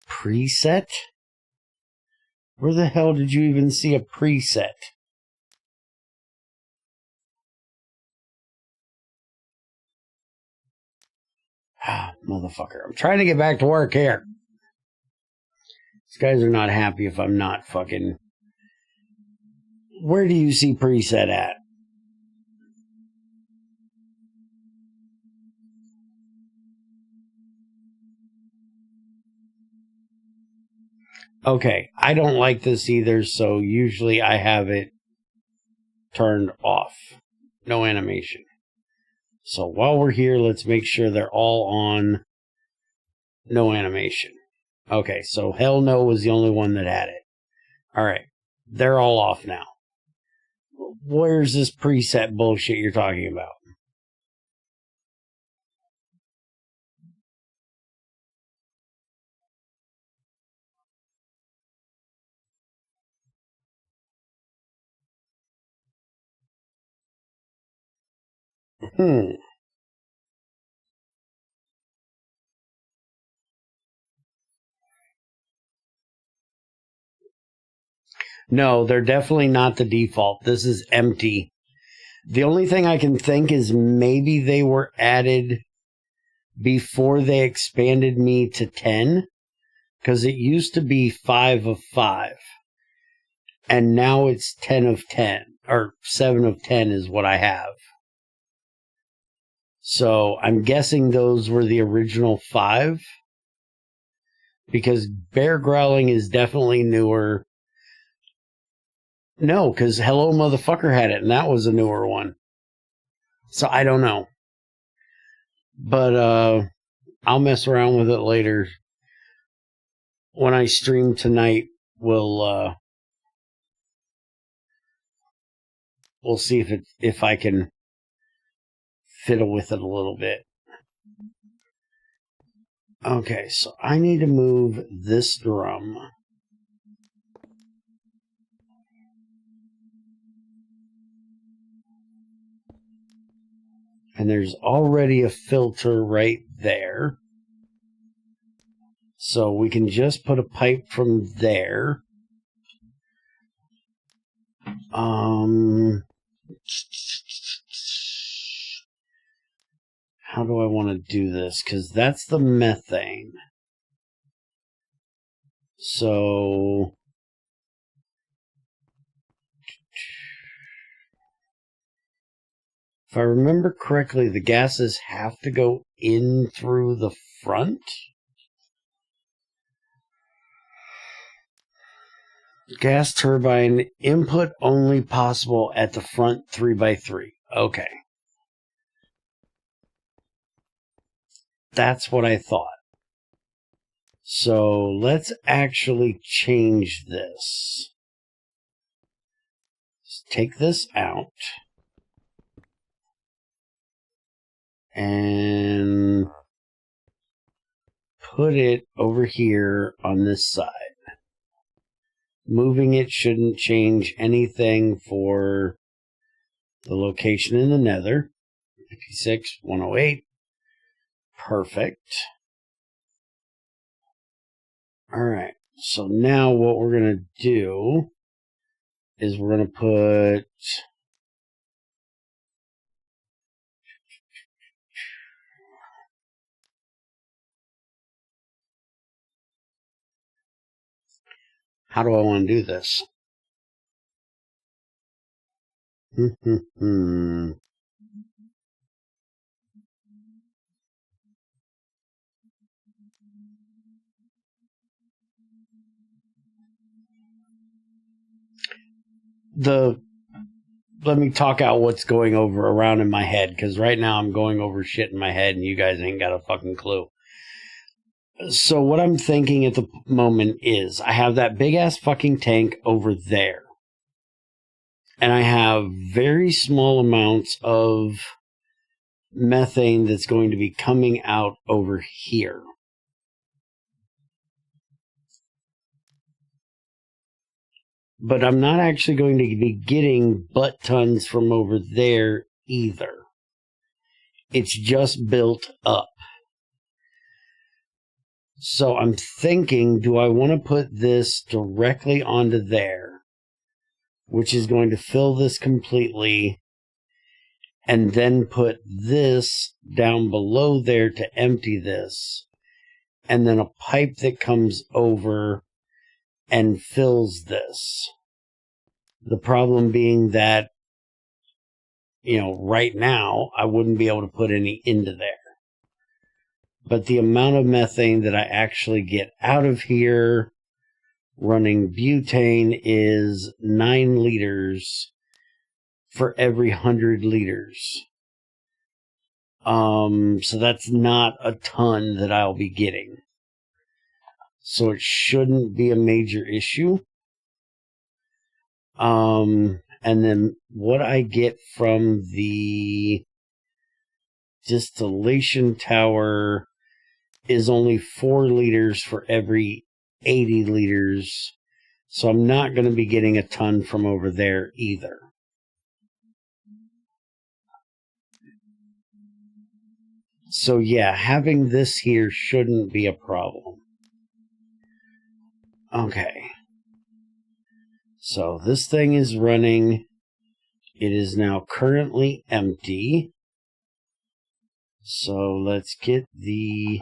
Preset? Where the hell did you even see a preset? Ah, motherfucker. I'm trying to get back to work here. These guys are not happy if I'm not fucking... Where do you see preset at? Okay, I don't like this either, so usually I have it turned off. No animation. So while we're here, let's make sure they're all on no animation. Okay, so Hell No was the only one that had it. Alright, they're all off now. Where's this preset bullshit you're talking about? No, they're definitely not the default. This is empty. The only thing I can think is maybe they were added before they expanded me to 10, because it used to be 5 of 5, and now it's 10 of 10, or 7 of 10 is what I have. So I'm guessing those were the original 5, because bear growling is definitely newer. No, because Hello Motherfucker had it, and that was a newer one. So I don't know. But I'll mess around with it later. When I stream tonight, we'll see if I can fiddle with it a little bit. Okay, so I need to move this drum. And there's already a filter right there. So we can just put a pipe from there. How do I want to do this? Because that's the methane. So if I remember correctly, the gases have to go in through the front. Gas turbine input only possible at the front 3x3. Okay. That's what I thought. So let's actually change this. Let's take this out. And put it over here on this side. Moving it shouldn't change anything for the location in the nether. 56, 108. Perfect. Alright, so now what we're going to do is we're going to put... How do I want to do this? Let me talk out what's going over around in my head, because right now I'm going over shit in my head and you guys ain't got a fucking clue. So what I'm thinking at the moment is I have that big ass fucking tank over there. And I have very small amounts of methane that's going to be coming out over here. But I'm not actually going to be getting butt tons from over there either. It's just built up. So I'm thinking, do I want to put this directly onto there, which is going to fill this completely, and then put this down below there to empty this, and then a pipe that comes over and fills this. The problem being that, right now, I wouldn't be able to put any into there. But the amount of methane that I actually get out of here running butane is 9 liters for every 100 liters. So that's not a ton that I'll be getting. So it shouldn't be a major issue. And then what I get from the distillation tower is only 4 liters for every 80 liters. So I'm not going to be getting a ton from over there either. So yeah, having this here shouldn't be a problem. Okay. So this thing is running. It is now currently empty. So let's get the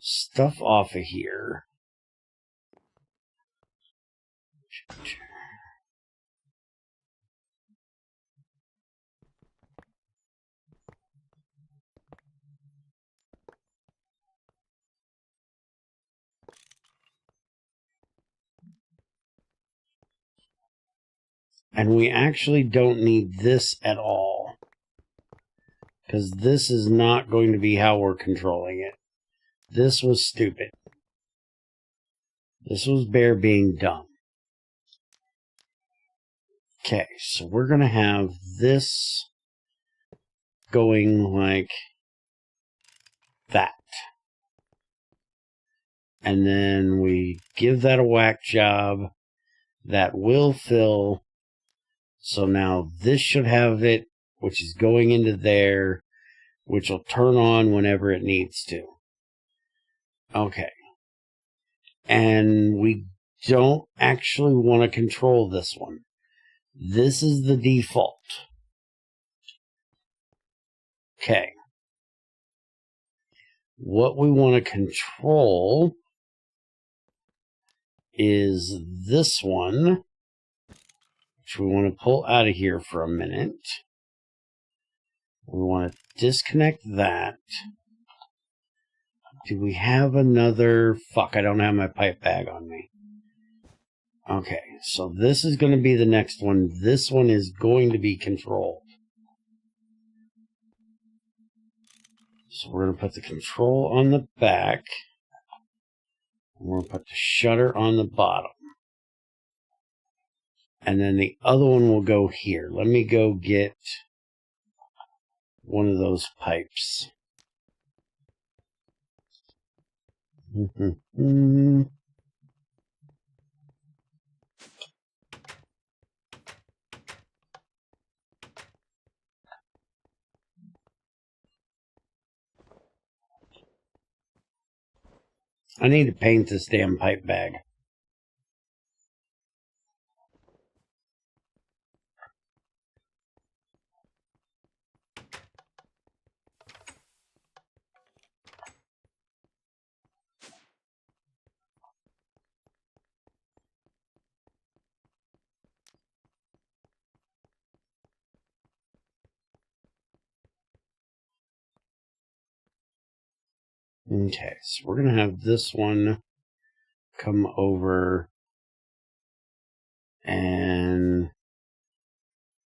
stuff off of here. And we actually don't need this at all, because this is not going to be how we're controlling it. This was stupid. This was Bear being dumb. Okay, so we're going to have this going like that. And then we give that a whack job. That will fill. So now this should have it, which is going into there, which will turn on whenever it needs to. Okay. And we don't actually want to control this one. This is the default. Okay. What we want to control is this one, which we want to pull out of here for a minute. We want to disconnect that. Do we have another? Fuck, I don't have my pipe bag on me. Okay, so this is going to be the next one. This one is going to be controlled. So we're going to put the control on the back. And we're going to put the shutter on the bottom. And then the other one will go here. Let me go get one of those pipes. I need to paint this damn pipe bag. Okay, so we're going to have this one come over and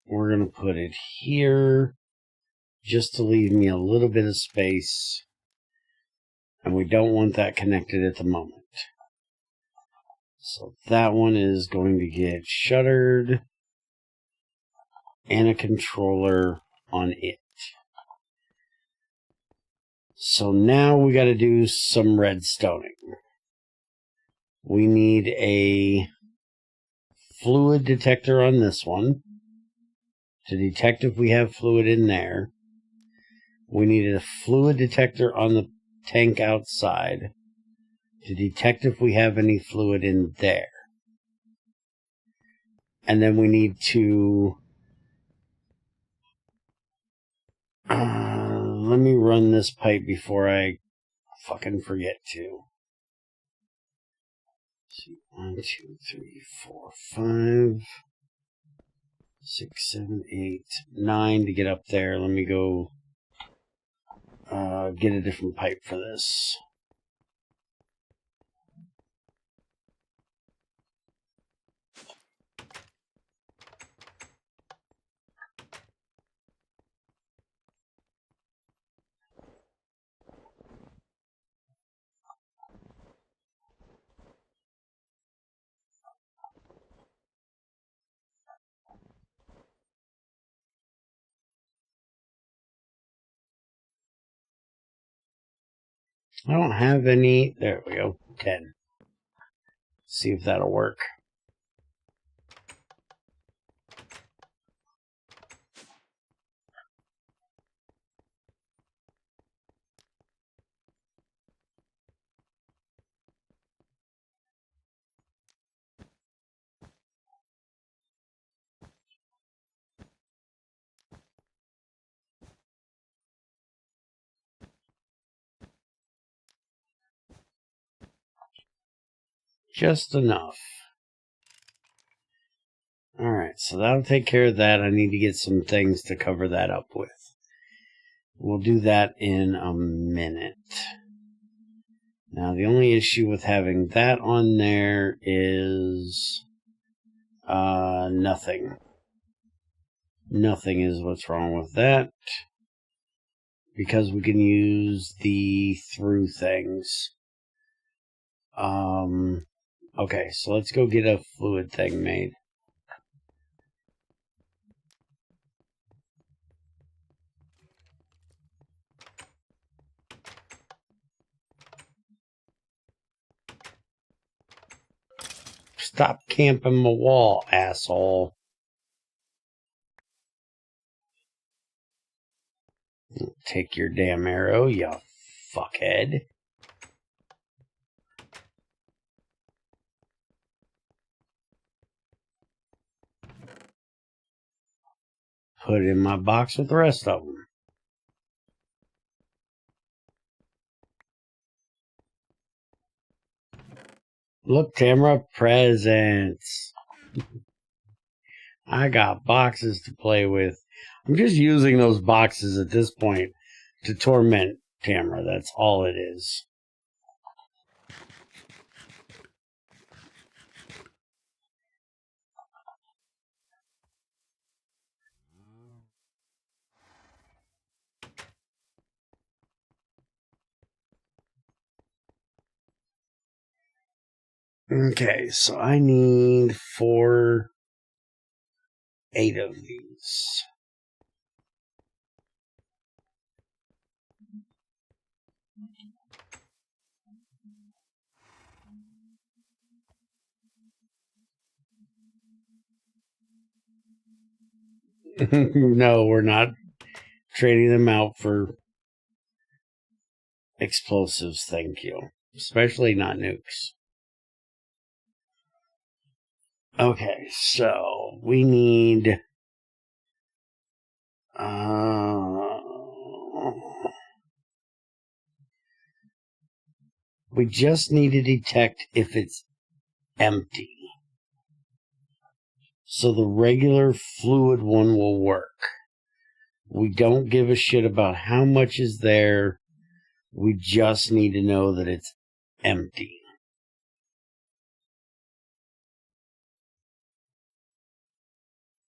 we're going to put it here just to leave me a little bit of space. And we don't want that connected at the moment. So that one is going to get shuttered and a controller on it. So now we got to do some redstoning. We need a fluid detector on this one to detect if we have fluid in there. We need a fluid detector on the tank outside to detect if we have any fluid in there. And then we need to let me run this pipe before I fucking forget to. 1, 2, 3, 4, 5, 6, 7, 8, 9 to get up there. Let me go get a different pipe for this. I don't have any. There we go. 10. See if that'll work. Just enough. Alright, so that'll take care of that. I need to get some things to cover that up with. We'll do that in a minute. Now, the only issue with having that on there is nothing. Nothing is what's wrong with that. Because we can use the through things. Okay, so let's go get a fluid thing made. Stop camping my wall, asshole. Take your damn arrow, you fuckhead. Put it in my box with the rest of them. Look, Tamara, presents. I got boxes to play with. I'm just using those boxes at this point to torment Tamara. That's all it is. Okay, so I need 8 of these. No, we're not trading them out for explosives, thank you. Especially not nukes. Okay, so we need... we just need to detect if it's empty. So the regular fluid one will work. We don't give a shit about how much is there. We just need to know that it's empty.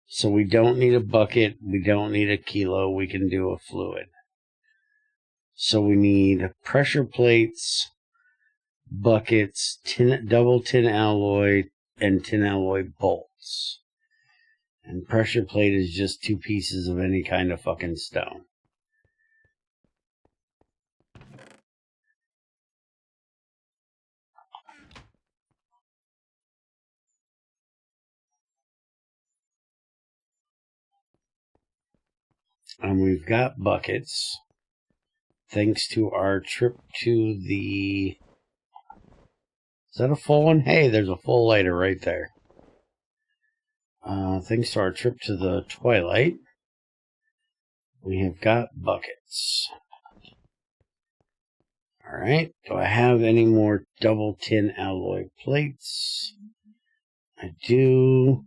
So we don't need a bucket. We don't need a kilo. We can do a fluid. So we need pressure plates, buckets, double tin alloy, and tin alloy bolts. And pressure plate is just 2 pieces of any kind of fucking stone. And we've got buckets. Thanks to our trip to the... Is that a full one? Hey, there's a full lighter right there. Thanks to our trip to the Twilight, we have got buckets. Alright, do I have any more double tin alloy plates? I do.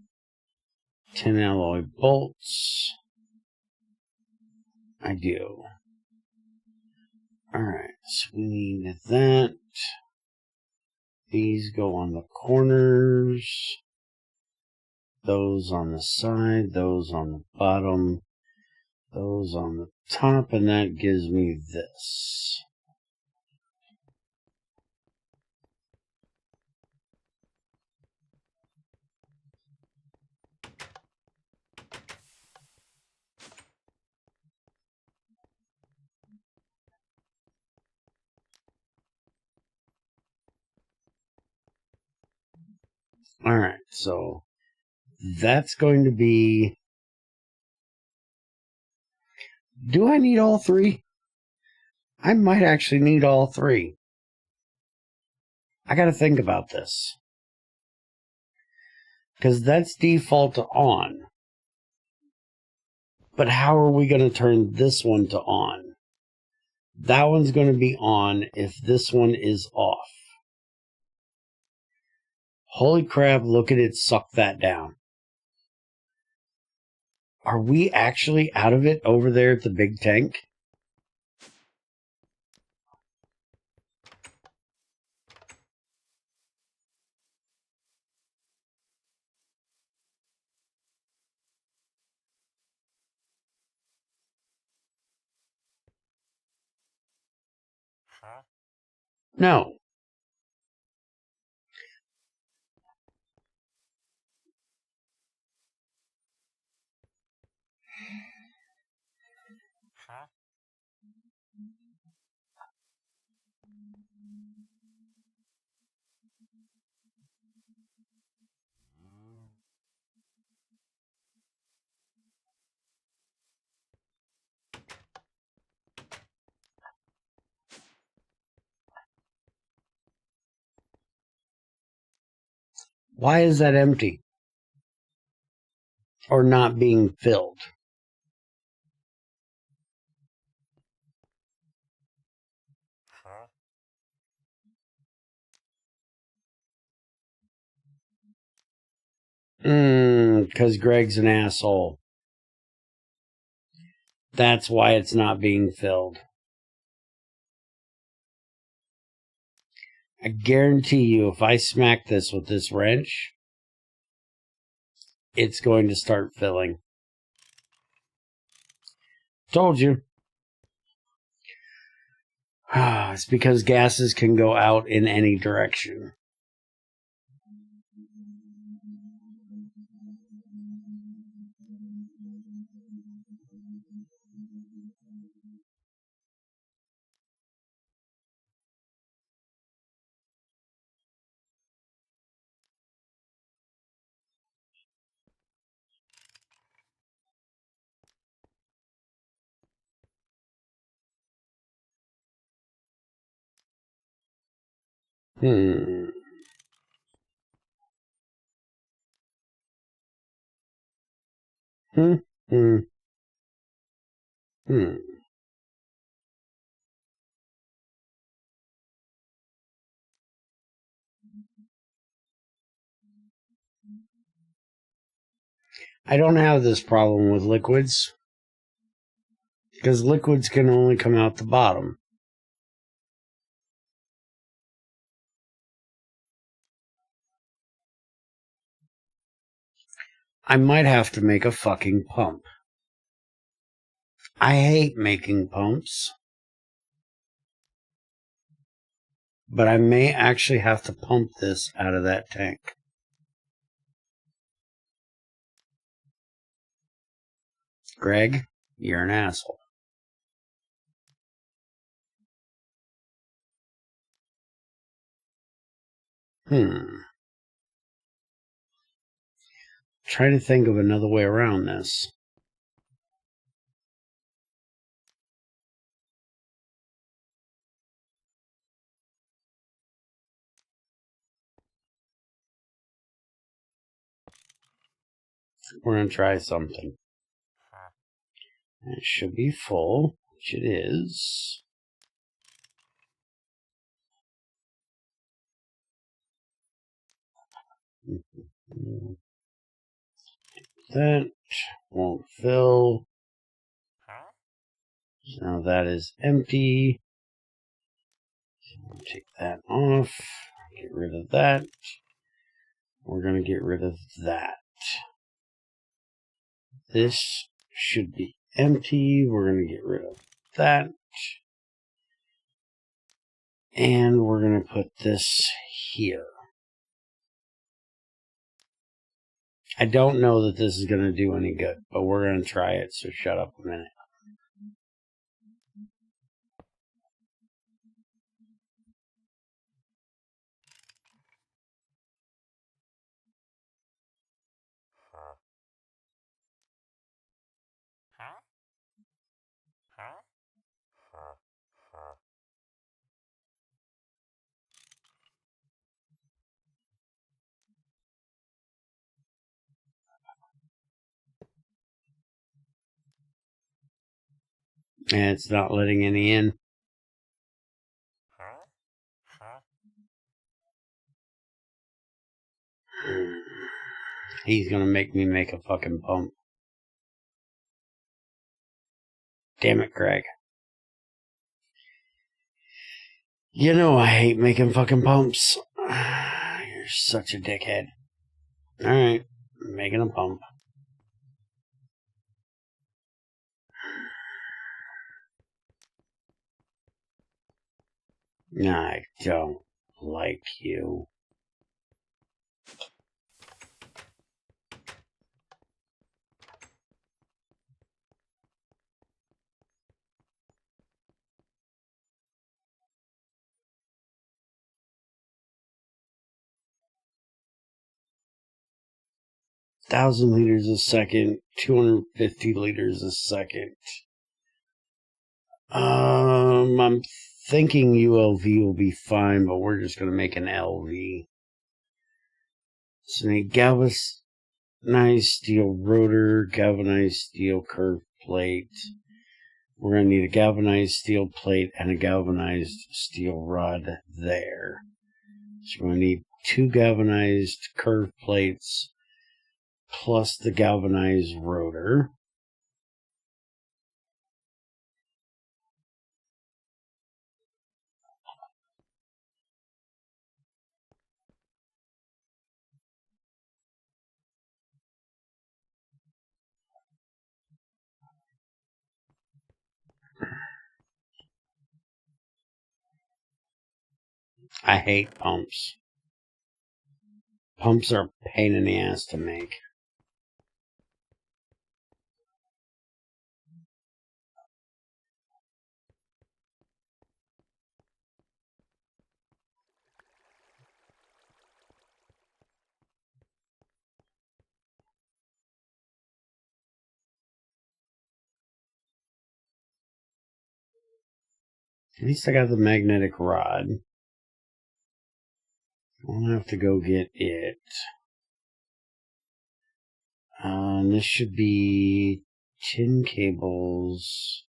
Tin alloy bolts. I do. Alright, so we need that. These go on the corners. Those on the side. Those on the bottom. Those on the top. And that gives me this. Alright, so that's going to be... Do I need all 3? I might actually need all 3. I gotta think about this. Because that's default to on. But how are we going to turn this one to on? That one's going to be on if this one is off. Holy crap, look at it suck that down. Are we actually out of it over there at the big tank? Huh? No. Huh? Why is that empty? Or not being filled? Because Greg's an asshole. That's why it's not being filled. I guarantee you, if I smack this with this wrench, it's going to start filling. Told you. It's because gases can go out in any direction. Hmm. Hmm. Hmm. Hmm. I don't have this problem with liquids, because liquids can only come out the bottom. I might have to make a fucking pump. I hate making pumps, but I may actually have to pump this out of that tank. Greg, you're an asshole. Try to think of another way around this. We're going to try something. It should be full, which it is. That won't fill. So now that is empty. So take that off. Get rid of that. We're going to get rid of that. This should be empty. We're going to get rid of that. And we're going to put this here. I don't know that this is going to do any good, but we're going to try it, so shut up a minute. And it's not letting any in. He's going to make me make a fucking pump. Damn it, Greg. You know I hate making fucking pumps. You're such a dickhead. Alright, making a pump. I don't like you. Thousand liters a second, 250 liters a second. I'm thinking ULV will be fine, but we're just going to make an LV. So we need galvanized steel rotor, galvanized steel curved plate. We're going to need a galvanized steel plate and a galvanized steel rod there. So we're going to need 2 galvanized curved plates plus the galvanized rotor. I hate pumps. Pumps are a pain in the ass to make. At least I got the magnetic rod. I'll have to go get it. This should be 10 cables.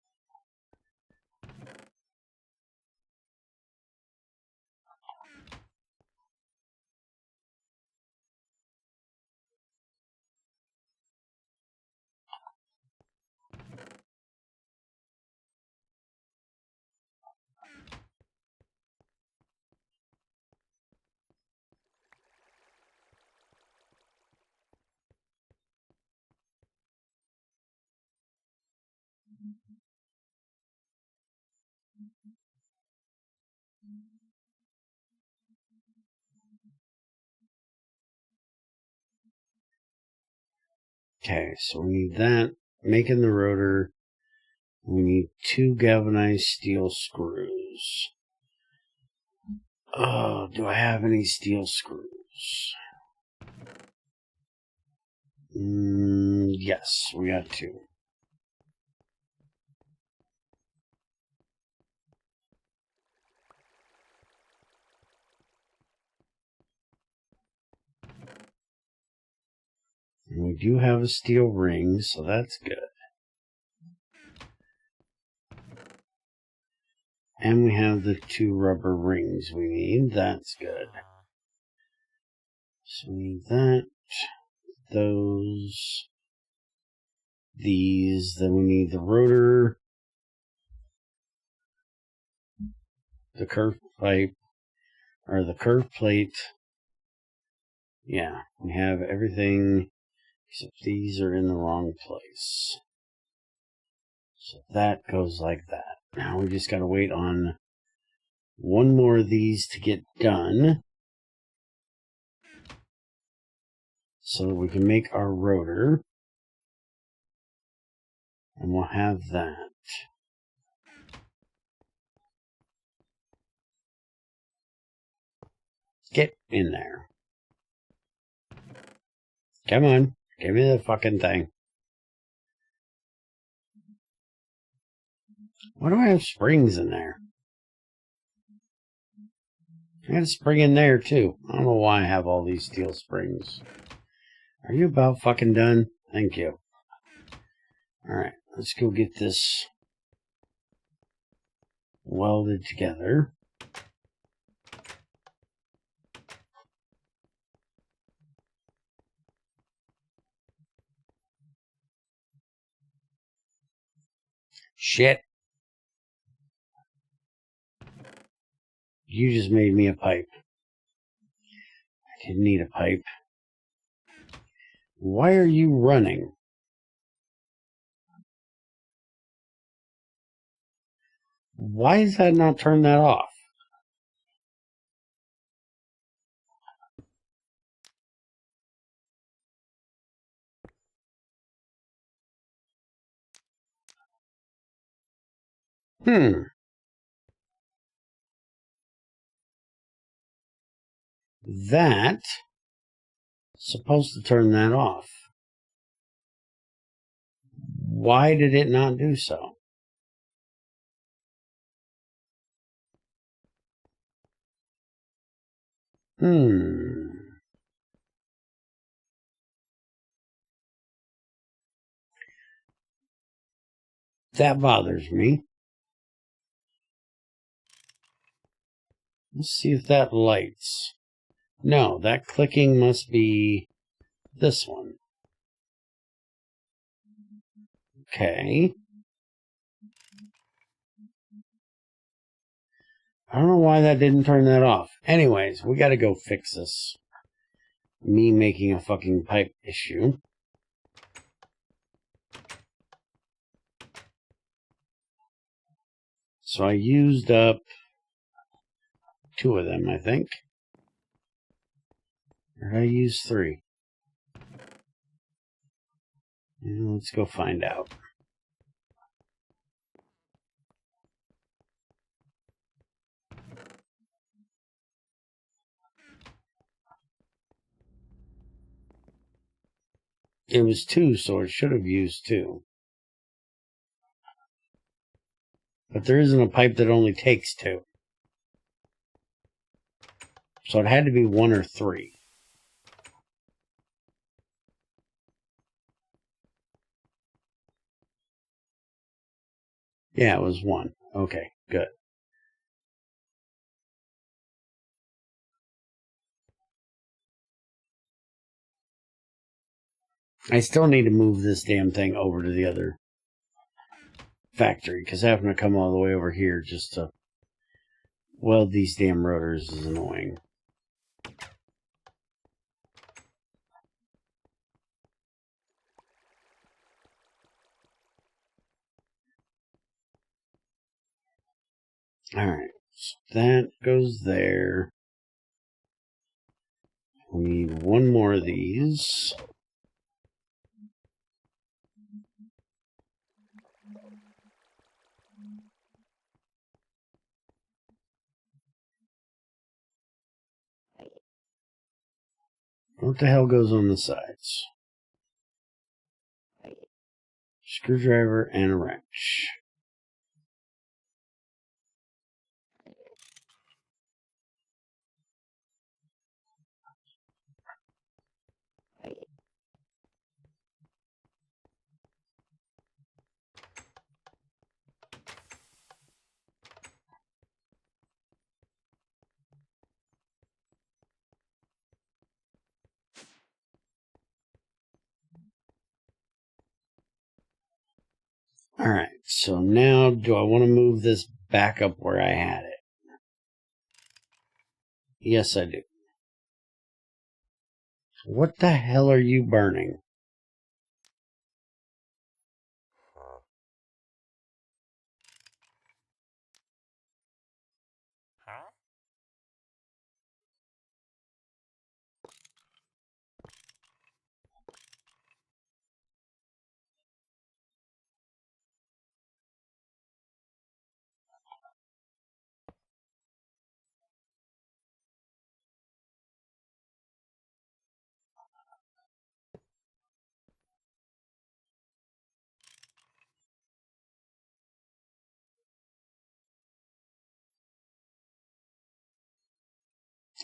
Okay, so we need that. Making the rotor. We need 2 galvanized steel screws. Oh, do I have any steel screws? Yes, we got 2. And we do have a steel ring, so that's good. And we have the 2 rubber rings we need. That's good. So we need that, those, these. Then we need the rotor, the curved pipe, or the curved plate. Yeah, we have everything except these are in the wrong place. So that goes like that. Now we just gotta wait on one more of these to get done so that we can make our rotor. And we'll have that. Get in there. Come on, give me the fucking thing. Why do I have springs in there? I got a spring in there too. I don't know why I have all these steel springs. Are you about fucking done? Thank you. Alright, let's go get this welded together. Shit. You just made me a pipe. I didn't need a pipe. Why are you running? Why is that not turned that off? That's supposed to turn that off. Why did it not do so? That bothers me. Let's see if that lights. No, that clicking must be this one. Okay. I don't know why that didn't turn that off. Anyways, we gotta go fix this. Me making a fucking pipe issue. So I used up 2 of them, I think. Or did I use 3? Let's go find out. It was 2, so it should have used 2. But there isn't a pipe that only takes 2. So it had to be 1 or 3. Yeah, it was 1. Okay, good. I still need to move this damn thing over to the other factory, because having to come all the way over here just to weld these damn rotors is annoying. Alright, so that goes there. We need 1 more of these. What the hell goes on the sides? Screwdriver and a wrench. Alright, so now do I want to move this back up where I had it? Yes, I do. What the hell are you burning?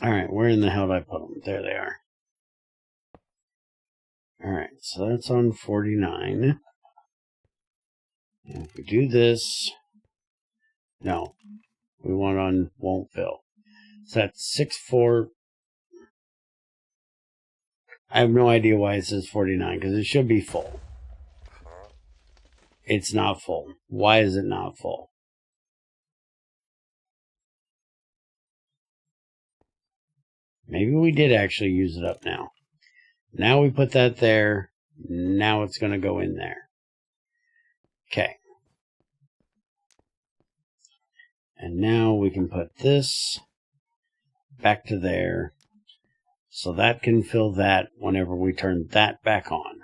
Alright, where in the hell did I put them? There they are. Alright, so that's on 49. And if we do this... No. We want on won't fill. So that's 6-4... I have no idea why it says 49, because it should be full. It's not full. Why is it not full? Maybe we did actually use it up now. Now we put that there. Now it's going to go in there. Okay. And now we can put this back to there. So that can fill that whenever we turn that back on.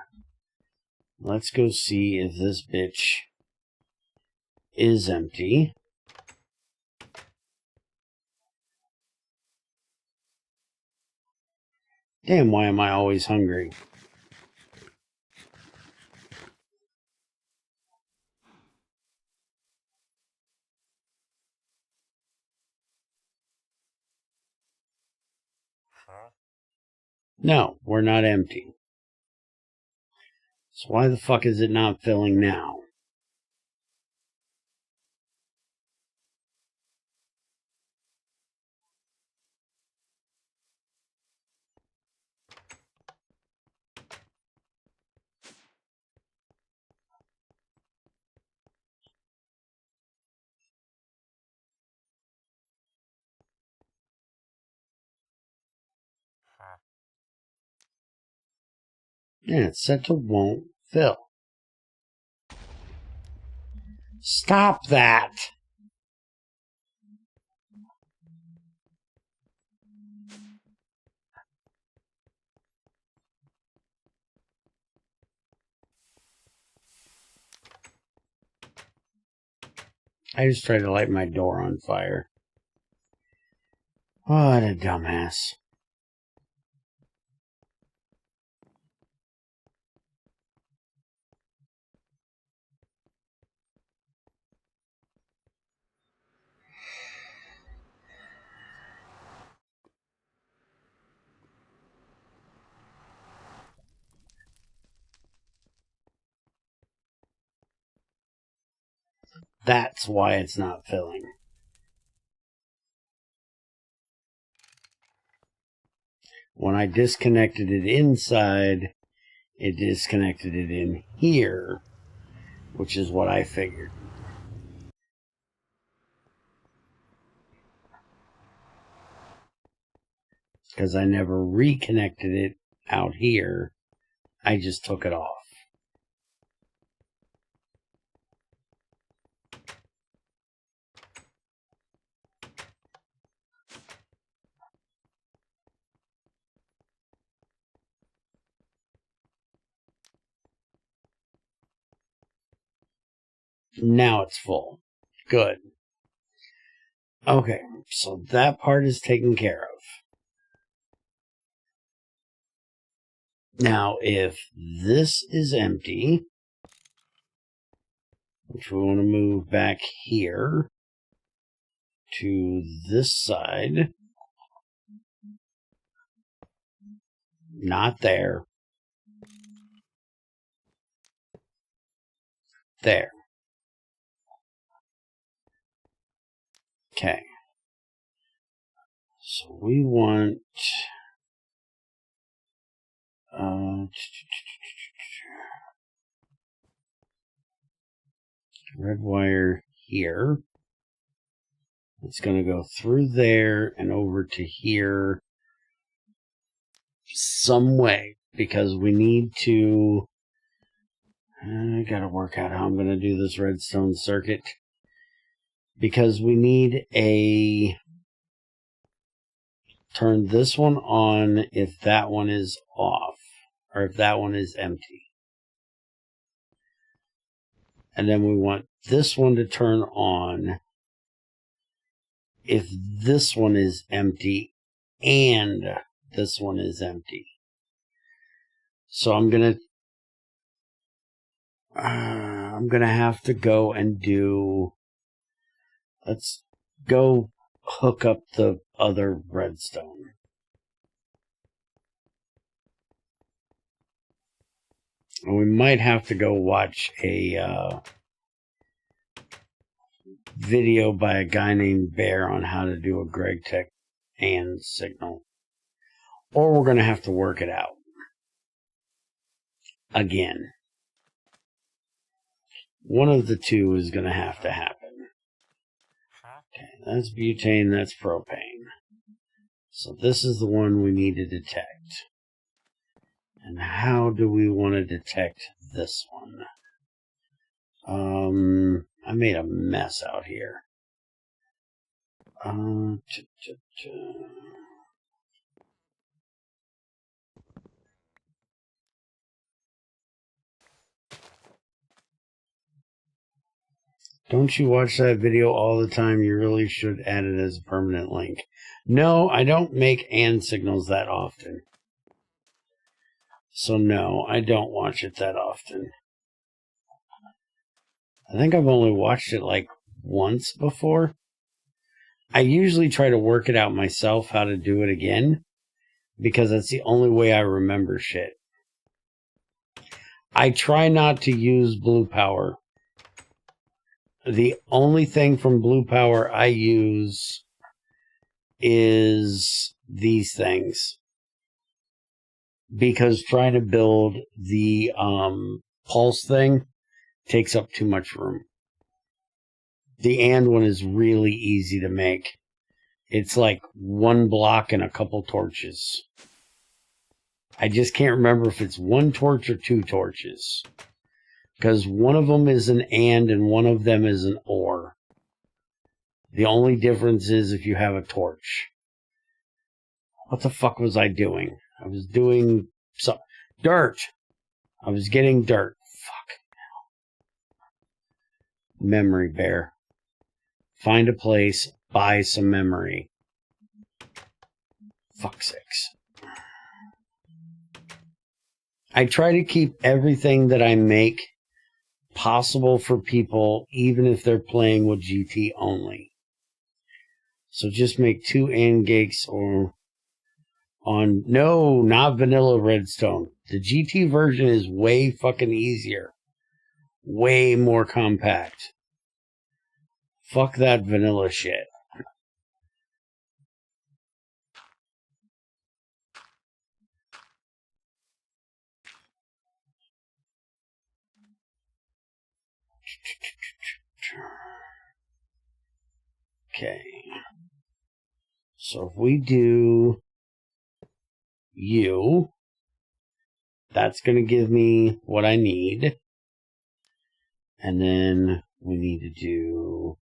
Let's go see if this bitch is empty. Damn, why am I always hungry? No, we're not empty. So why the fuck is it not filling now? And it's set to won't fill. Stop that! I just tried to light my door on fire. What a dumbass. That's why it's not filling. When I disconnected it inside, it disconnected it in here, which is what I figured. Because I never reconnected it out here, I just took it off. Now it's full. Good. Okay, so that part is taken care of. Now, if this is empty, which we want to move back here to this side, not there, there. Okay. So we want red wire here. It's going to go through there and over to here some way, because we need to... I got to work out how I'm going to do this redstone circuit. Because we need a... turn this one on if that one is off, or if that one is empty. And then we want this one to turn on if this one is empty and this one is empty. So I'm gonna have to go and do... Let's go hook up the other redstone. And we might have to go watch a video by a guy named Bear on how to do a GregTech and signal. Or we're going to have to work it out. Again. One of the two is going to have to happen. Okay, that's butane, that's propane. So this is the one we need to detect. And how do we want to detect this one? I made a mess out here. Don't you watch that video all the time? You really should add it as a permanent link. No, I don't make and signals that often. So no, I don't watch it that often. I think I've only watched it like once before. I usually try to work it out myself how to do it again, because that's the only way I remember shit. I try not to use blue power. The only thing from blue power I use is these things. Because trying to build the pulse thing takes up too much room. The and one is really easy to make. It's like one block and a couple torches. I just can't remember if it's 1 torch or 2 torches. Because one of them is an and one of them is an or. The only difference is if you have a torch. What the fuck was I doing? I was doing some dirt. I was getting dirt. Fuck. Memory bear. Find a place. Buy some memory. Fuck sakes. I try to keep everything that I make possible for people, even if they're playing with GT only. So just make 2 AND gates or on, no, not vanilla redstone. The GT version is way fucking easier. Way more compact. Fuck that vanilla shit. Okay. So if we do you, that's going to give me what I need. And then we need to do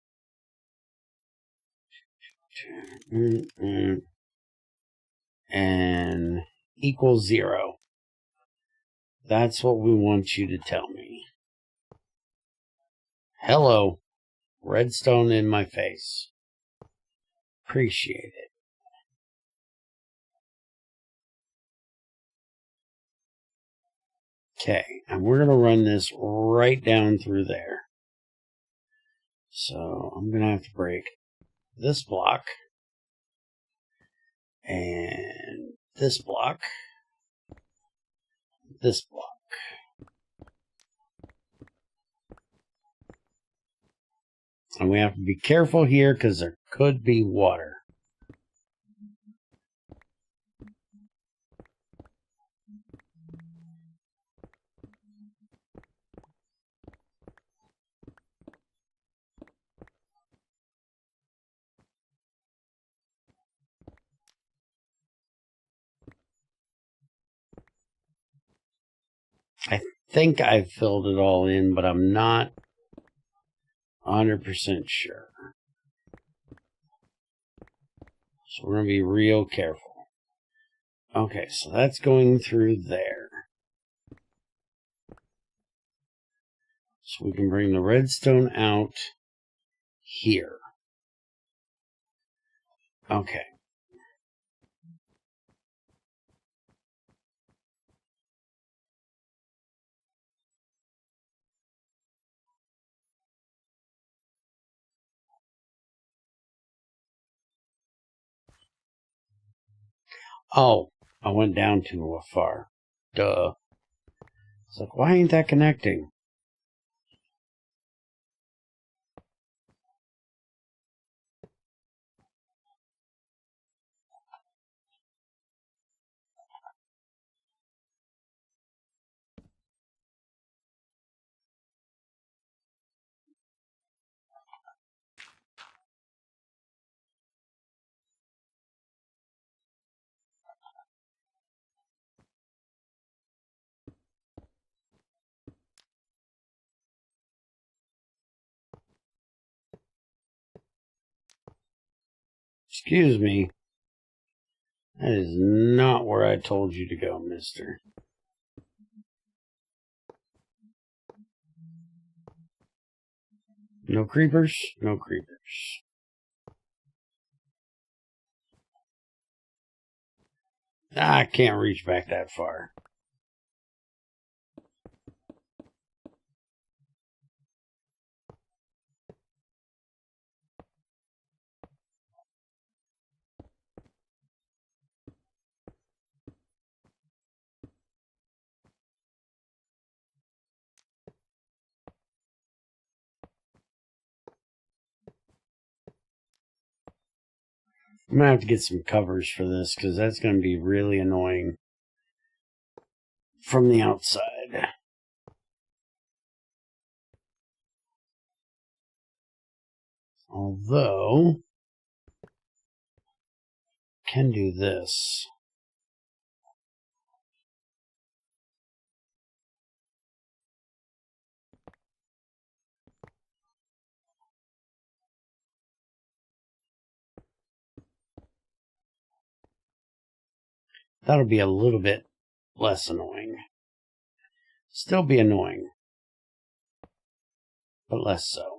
and equals 0. That's what we want you to tell me. Hello, redstone in my face. Appreciate it. Okay, and we're going to run this right down through there. So I'm going to have to break this block and this block, this block. And we have to be careful here because there could be water. I think I've filled it all in, but I'm not 100% sure. So we're going to be real careful. Okay, so that's going through there. So we can bring the redstone out here. Okay. Oh, I went down too far. Duh. It's like, why ain't that connecting? Excuse me. That is not where I told you to go, mister. No creepers? No creepers. I can't reach back that far. I'm going to have to get some covers for this because that's going to be really annoying from the outside. Although, can do this. That'll be a little bit less annoying. Still be annoying, but less so.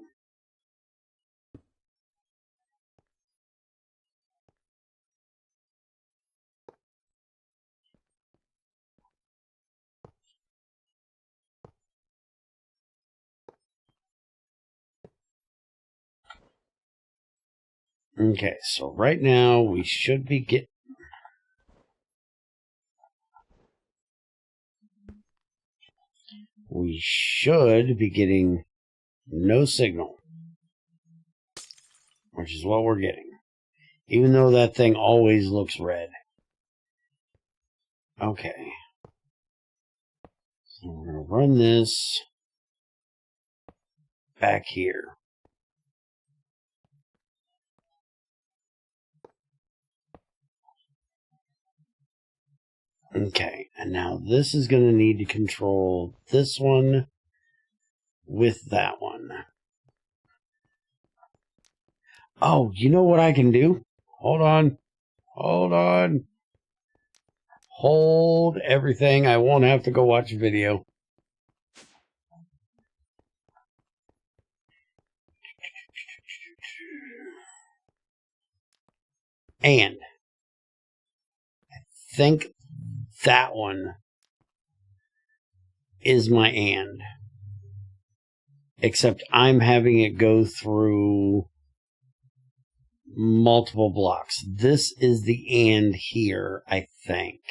Okay, so right now we should be getting no signal, which is what we're getting, even though that thing always looks red. Okay, so we're going to run this back here. Okay, and now this is going to need to control this one with that one. Oh, you know what I can do? Hold on. Hold on. Hold everything. I won't have to go watch a video. And I think that one is my and. Except I'm having it go through multiple blocks. This is the and here, I think.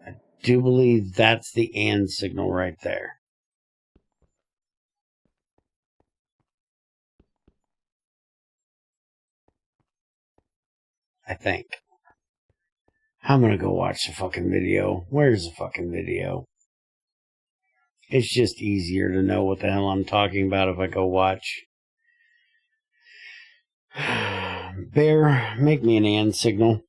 I do believe that's the and signal right there. I think. I'm gonna go watch the fucking video. Where's the fucking video? It's just easier to know what the hell I'm talking about if I go watch. Bear, make me an and signal.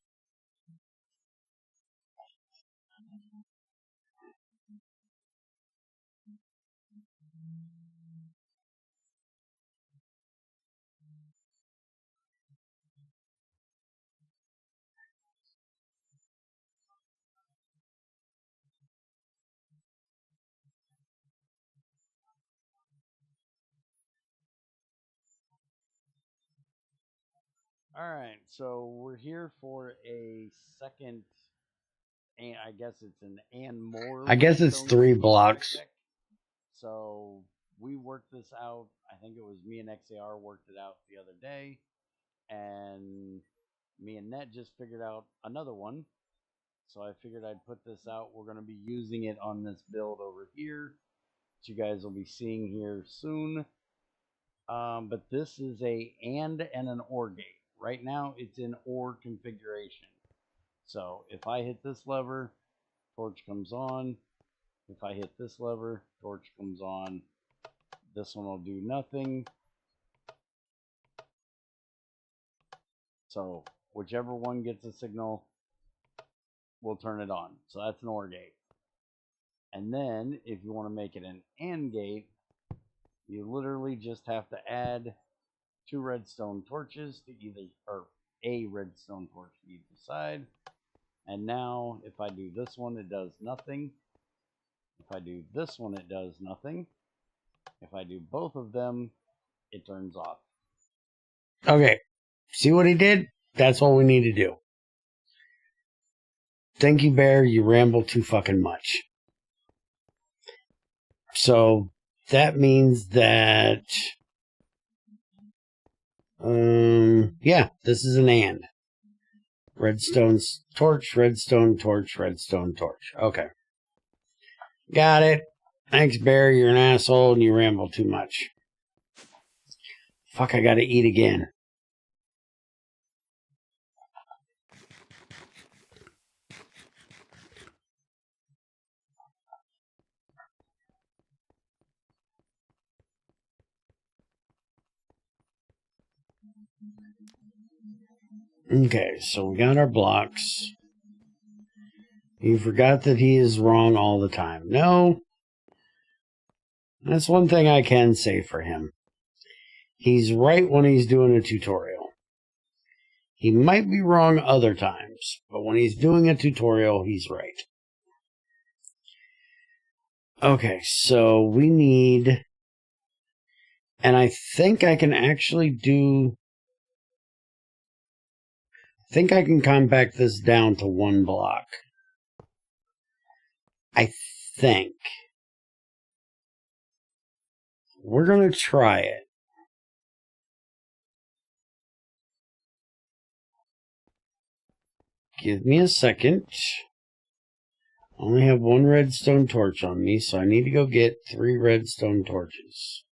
Alright, so we're here for a second, and I guess it's an and more. I guess it's 3 blocks. So we worked this out. I think it was me and XAR worked it out the other day, and me and Net just figured out another one. So I figured I'd put this out. We're going to be using it on this build over here, which you guys will be seeing here soon. But this is a and an OR gate. Right now, it's in OR configuration. So if I hit this lever, torch comes on. If I hit this lever, torch comes on. This one will do nothing. So whichever one gets a signal, we'll turn it on. So that's an OR gate. And then if you want to make it an AND gate, you literally just have to add 2 redstone torches to either, or a redstone torch to either side. And now if I do this one, it does nothing. If I do this one, it does nothing. If I do both of them, it turns off. Okay. See what he did? That's what we need to do. Thank you, Bear. You ramble too fucking much. So that means that yeah, this is an and. Redstone torch, redstone torch, redstone torch. Okay. Got it. Thanks, Bear. You're an asshole and you ramble too much. Fuck, I gotta eat again. Okay, so we got our blocks. You forgot that he is wrong all the time. No. That's one thing I can say for him. He's right when he's doing a tutorial. He might be wrong other times, but when he's doing a tutorial, he's right. Okay, so we need... And I think I can actually do... I think I can compact this down to one block. I think. We're going to try it. Give me a second. I only have one redstone torch on me, so I need to go get 3 redstone torches.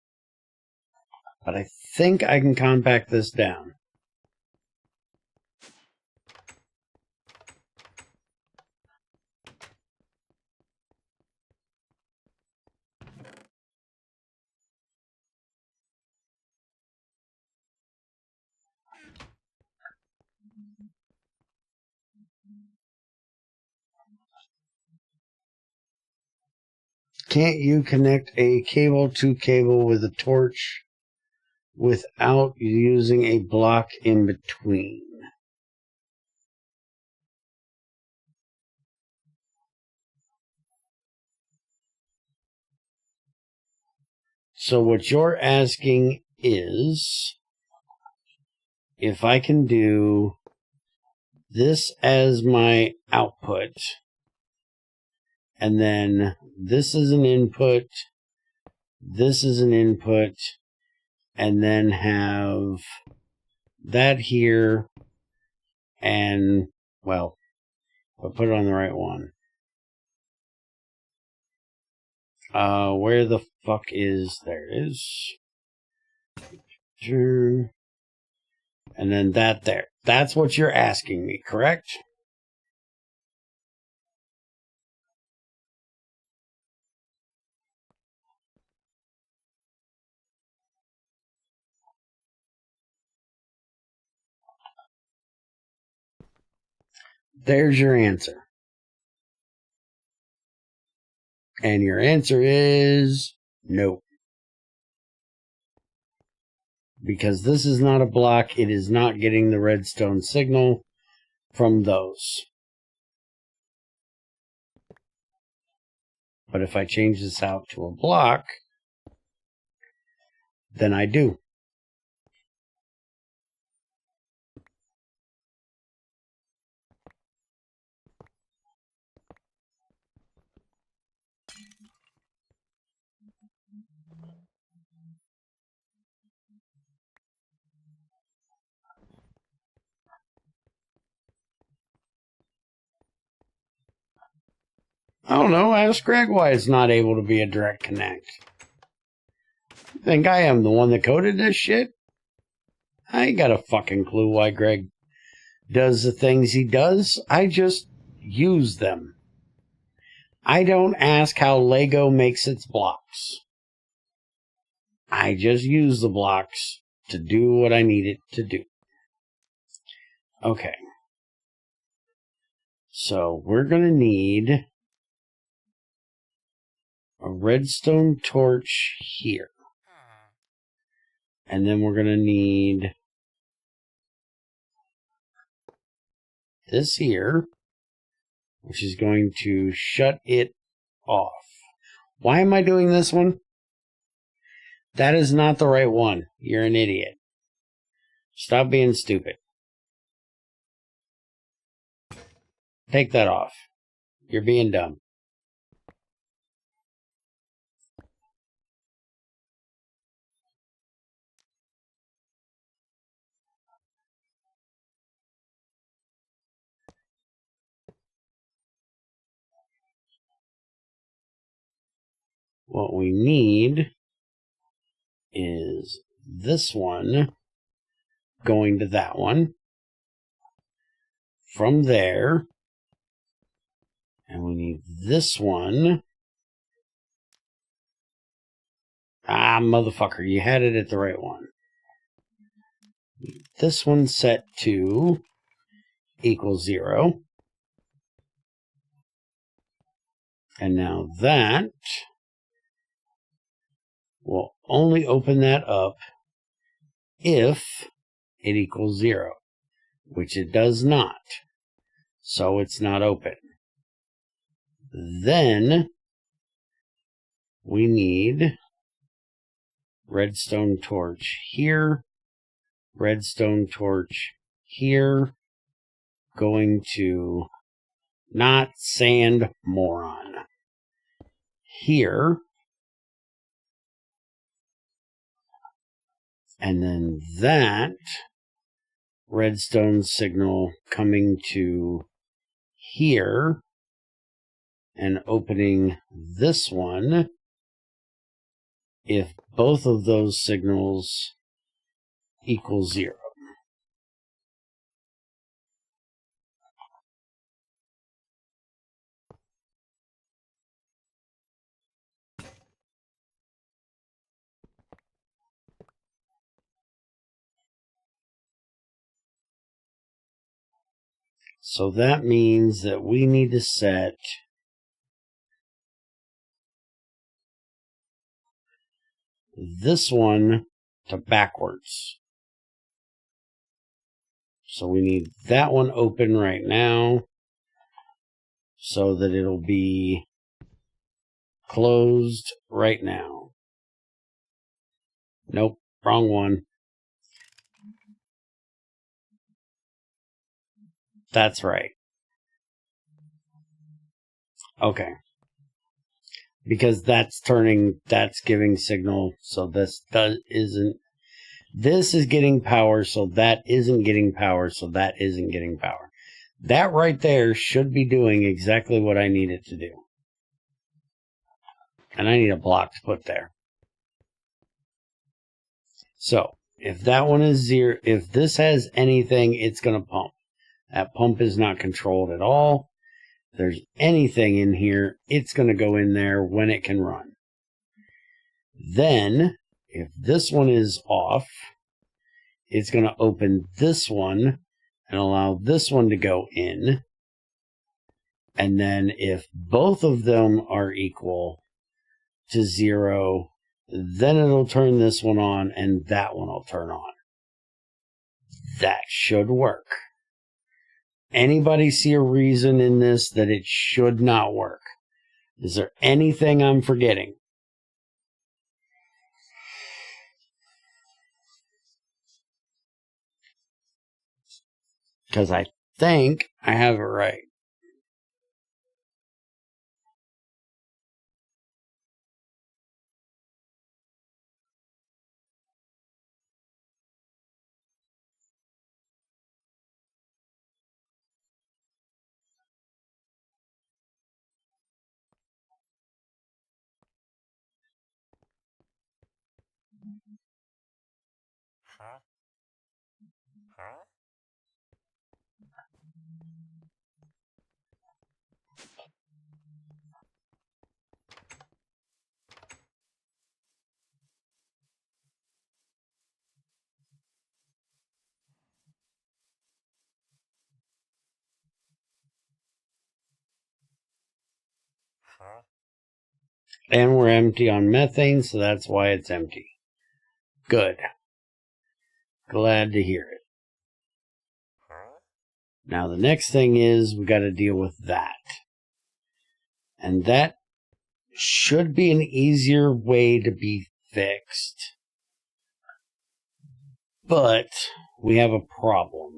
But I think I can compact this down. Can't you connect a cable to cable with a torch without using a block in between? So what you're asking is if I can do this as my output, and then this is an input, this is an input, and then have that here, and, well, I'll put it on the right one. Where the fuck is, there it is. And then that there. That's what you're asking me, correct? There's your answer. And your answer is no. Because this is not a block, it is not getting the redstone signal from those. But if I change this out to a block, then I do. I don't know, ask Greg why it's not able to be a direct connect. You think I am the one that coded this shit? I ain't got a fucking clue why Greg does the things he does. I just use them. I don't ask how Lego makes its blocks. I just use the blocks to do what I need it to do. Okay. So we're going to need a redstone torch here. And then we're going to need this here, which is going to shut it off. Why am I doing this one? That is not the right one. You're an idiot. Stop being stupid. Take that off. You're being dumb. What we need is this one going to that one. From there. And we need this one. Ah, motherfucker, you had it at the right one. This one set to equals 0. And now that will only open that up if it equals 0, which it does not. So it's not open. Then we need redstone torch here, redstone torch here, going to not sand moron here, and then that redstone signal coming to here and opening this one if both of those signals equal 0. So that means that we need to set this one to backwards. So we need that one open right now so that it'll be closed right now. Nope, wrong one. That's right. Okay. Because that's giving signal, so this is getting power, so that isn't getting power, so that isn't getting power. That right there should be doing exactly what I need it to do. And I need a block to put there. So, if that one is 0, if this has anything, it's going to pump. That pump is not controlled at all. If there's anything in here, it's going to go in there when it can run. Then, if this one is off, it's going to open this one and allow this one to go in. And then if both of them are equal to 0, then it'll turn this one on and that one will turn on. That should work. Anybody see a reason in this that it should not work? Is there anything I'm forgetting? Because I think I have it right. And we're empty on methane, so that's why it's empty. Good. Glad to hear it. Now the next thing is we got to deal with that. And that should be an easier way to be fixed. But we have a problem.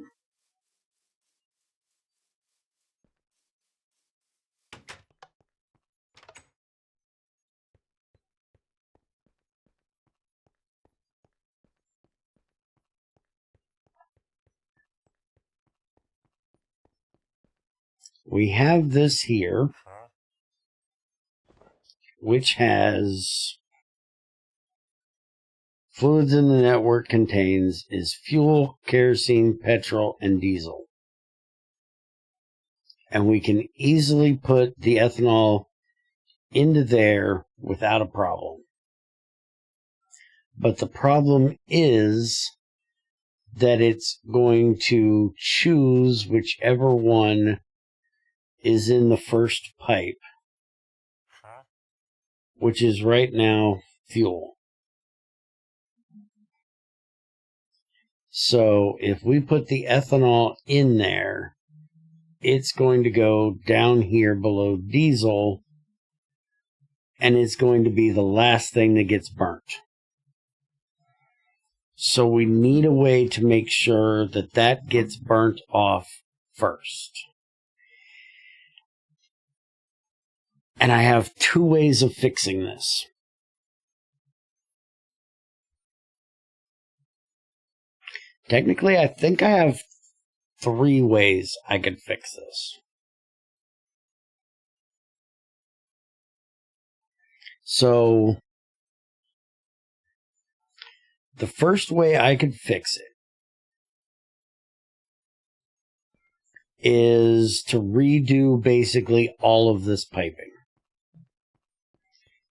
We have this here, which has fluids in the network contains is fuel, kerosene, petrol, and diesel. And we can easily put the ethanol into there without a problem. But the problem is that it's going to choose whichever one is in the first pipe, which is right now fuel. So if we put the ethanol in there, it's going to go down here below diesel, and it's going to be the last thing that gets burnt. So we need a way to make sure that that gets burnt off first. And I have two ways of fixing this. Technically, I think I have three ways I could fix this. So, the first way I could fix it is to redo basically all of this piping.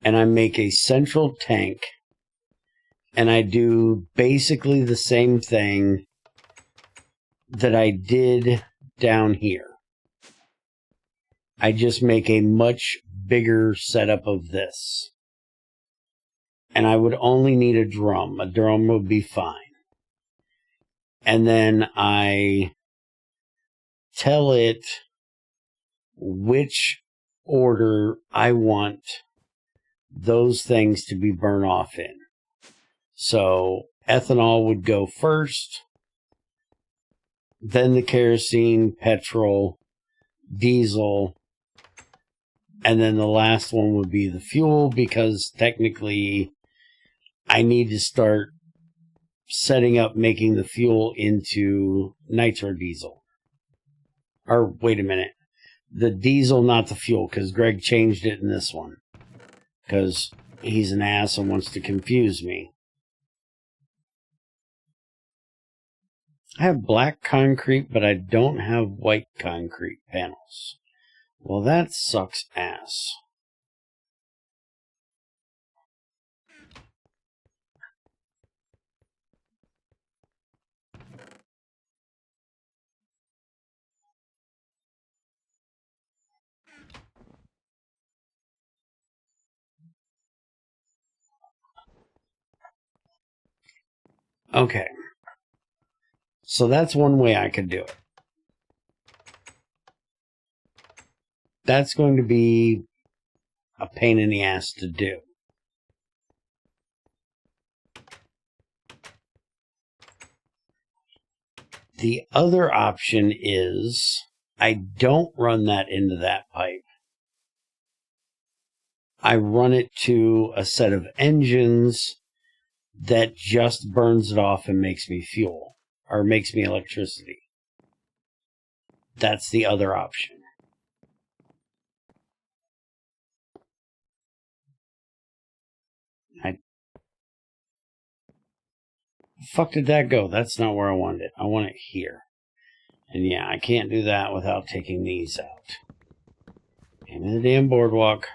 And I make a central tank, and I do basically the same thing that I did down here. I just make a much bigger setup of this. And I would only need a drum. A drum would be fine. And then I tell it which order I want those things to be burned off in. So ethanol would go first, then the kerosene, petrol, diesel, and then the last one would be the fuel, because technically I need to start setting up making the fuel into nitro diesel. Or wait a minute, the diesel, not the fuel, because Greg changed it in this one, because he's an ass and wants to confuse me. I have black concrete, but I don't have white concrete panels. Well, that sucks ass. Okay. So that's one way I could do it. That's going to be a pain in the ass to do. The other option is I don't run that into that pipe. I run it to a set of engines that just burns it off and makes me fuel, or makes me electricity. That's the other option. The fuck did that go? That's not where I wanted it. I want it here. And yeah, I can't do that without taking these out. Give me the damn boardwalk.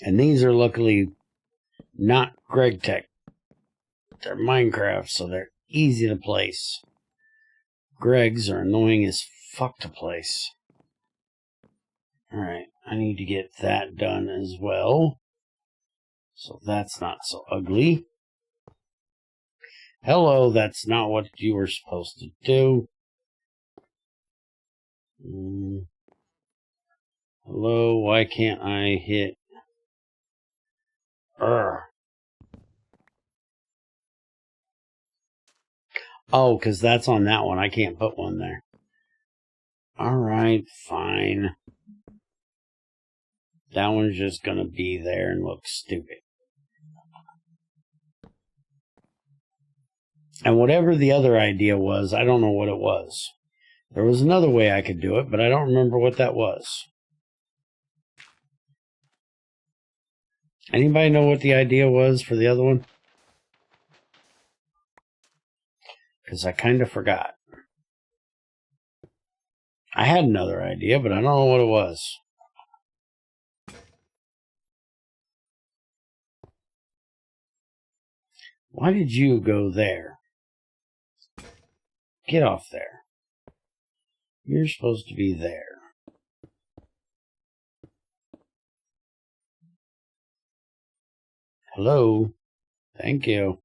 And these are luckily not GregTech. They're Minecraft, so they're easy to place. Greg's are annoying as fuck to place. Alright, I need to get that done as well. So that's not so ugly. Hello, that's not what you were supposed to do. Hello, why can't I hit? Oh, because that's on that one. I can't put one there. Alright, fine. That one's just gonna be there and look stupid. And whatever the other idea was, I don't know what it was. There was another way I could do it, but I don't remember what that was. Anybody know what the idea was for the other one? Because I kind of forgot. I had another idea, but I don't know what it was. Why did you go there? Get off there. You're supposed to be there. Hello? Thank you.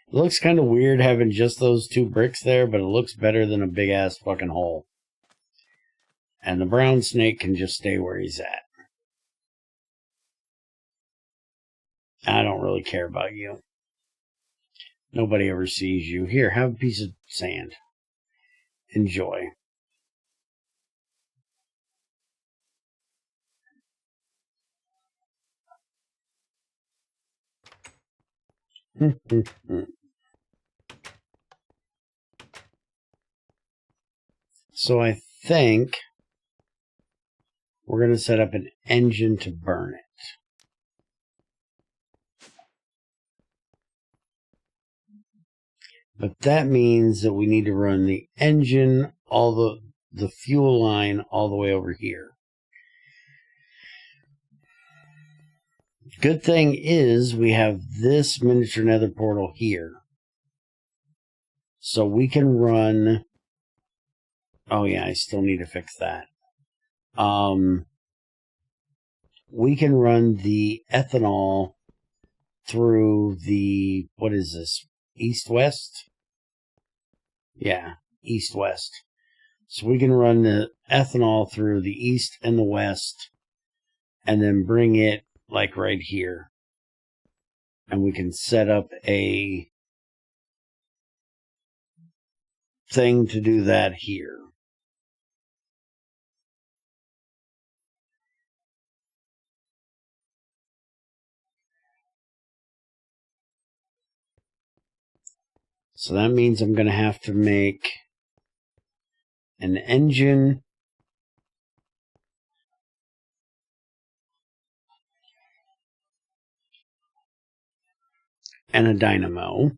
It looks kind of weird having just those two bricks there, but it looks better than a big-ass fucking hole. And the brown snake can just stay where he's at. I don't really care about you. Nobody ever sees you. Here, have a piece of sand. Enjoy. So I think we're going to set up an engine to burn it. But that means that we need to run the engine, all the fuel line all the way over here. Good thing is we have this miniature nether portal here. So we can run... Oh yeah, I still need to fix that. We can run the ethanol through the... What is this? East-west? Yeah, east-west. So we can run the ethanol through the east and the west, and then bring it like right here. And we can set up a thing to do that here. So that means I'm going to have to make an engine and a dynamo.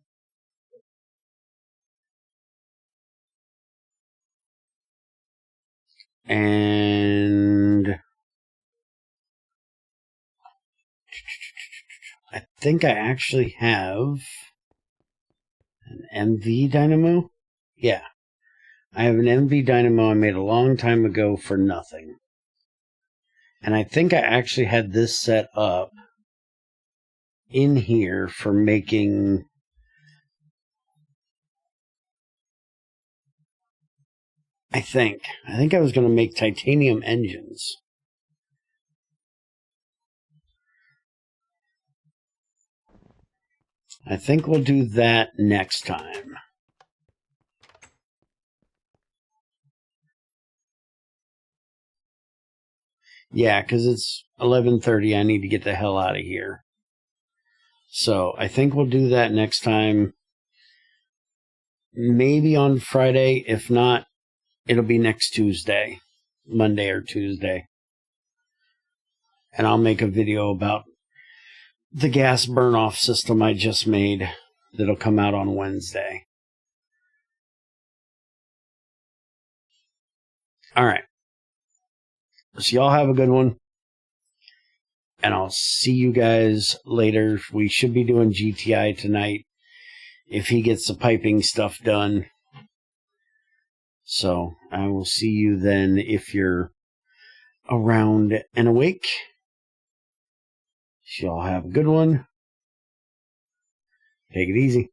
And I think I actually have an MV dynamo. Yeah. I have an MV dynamo I made a long time ago for nothing. And I think I actually had this set up in here for making... I think I was going to make titanium engines. I think we'll do that next time. Yeah, because it's 11:30. I need to get the hell out of here. So I think we'll do that next time. Maybe on Friday. If not, it'll be next Tuesday. Monday or Tuesday. And I'll make a video about the gas burn-off system I just made. That'll come out on Wednesday. Alright. So y'all have a good one. And I'll see you guys later. We should be doing GTI tonight, if he gets the piping stuff done. So I will see you then if you're around and awake. So y'all have a good one. Take it easy.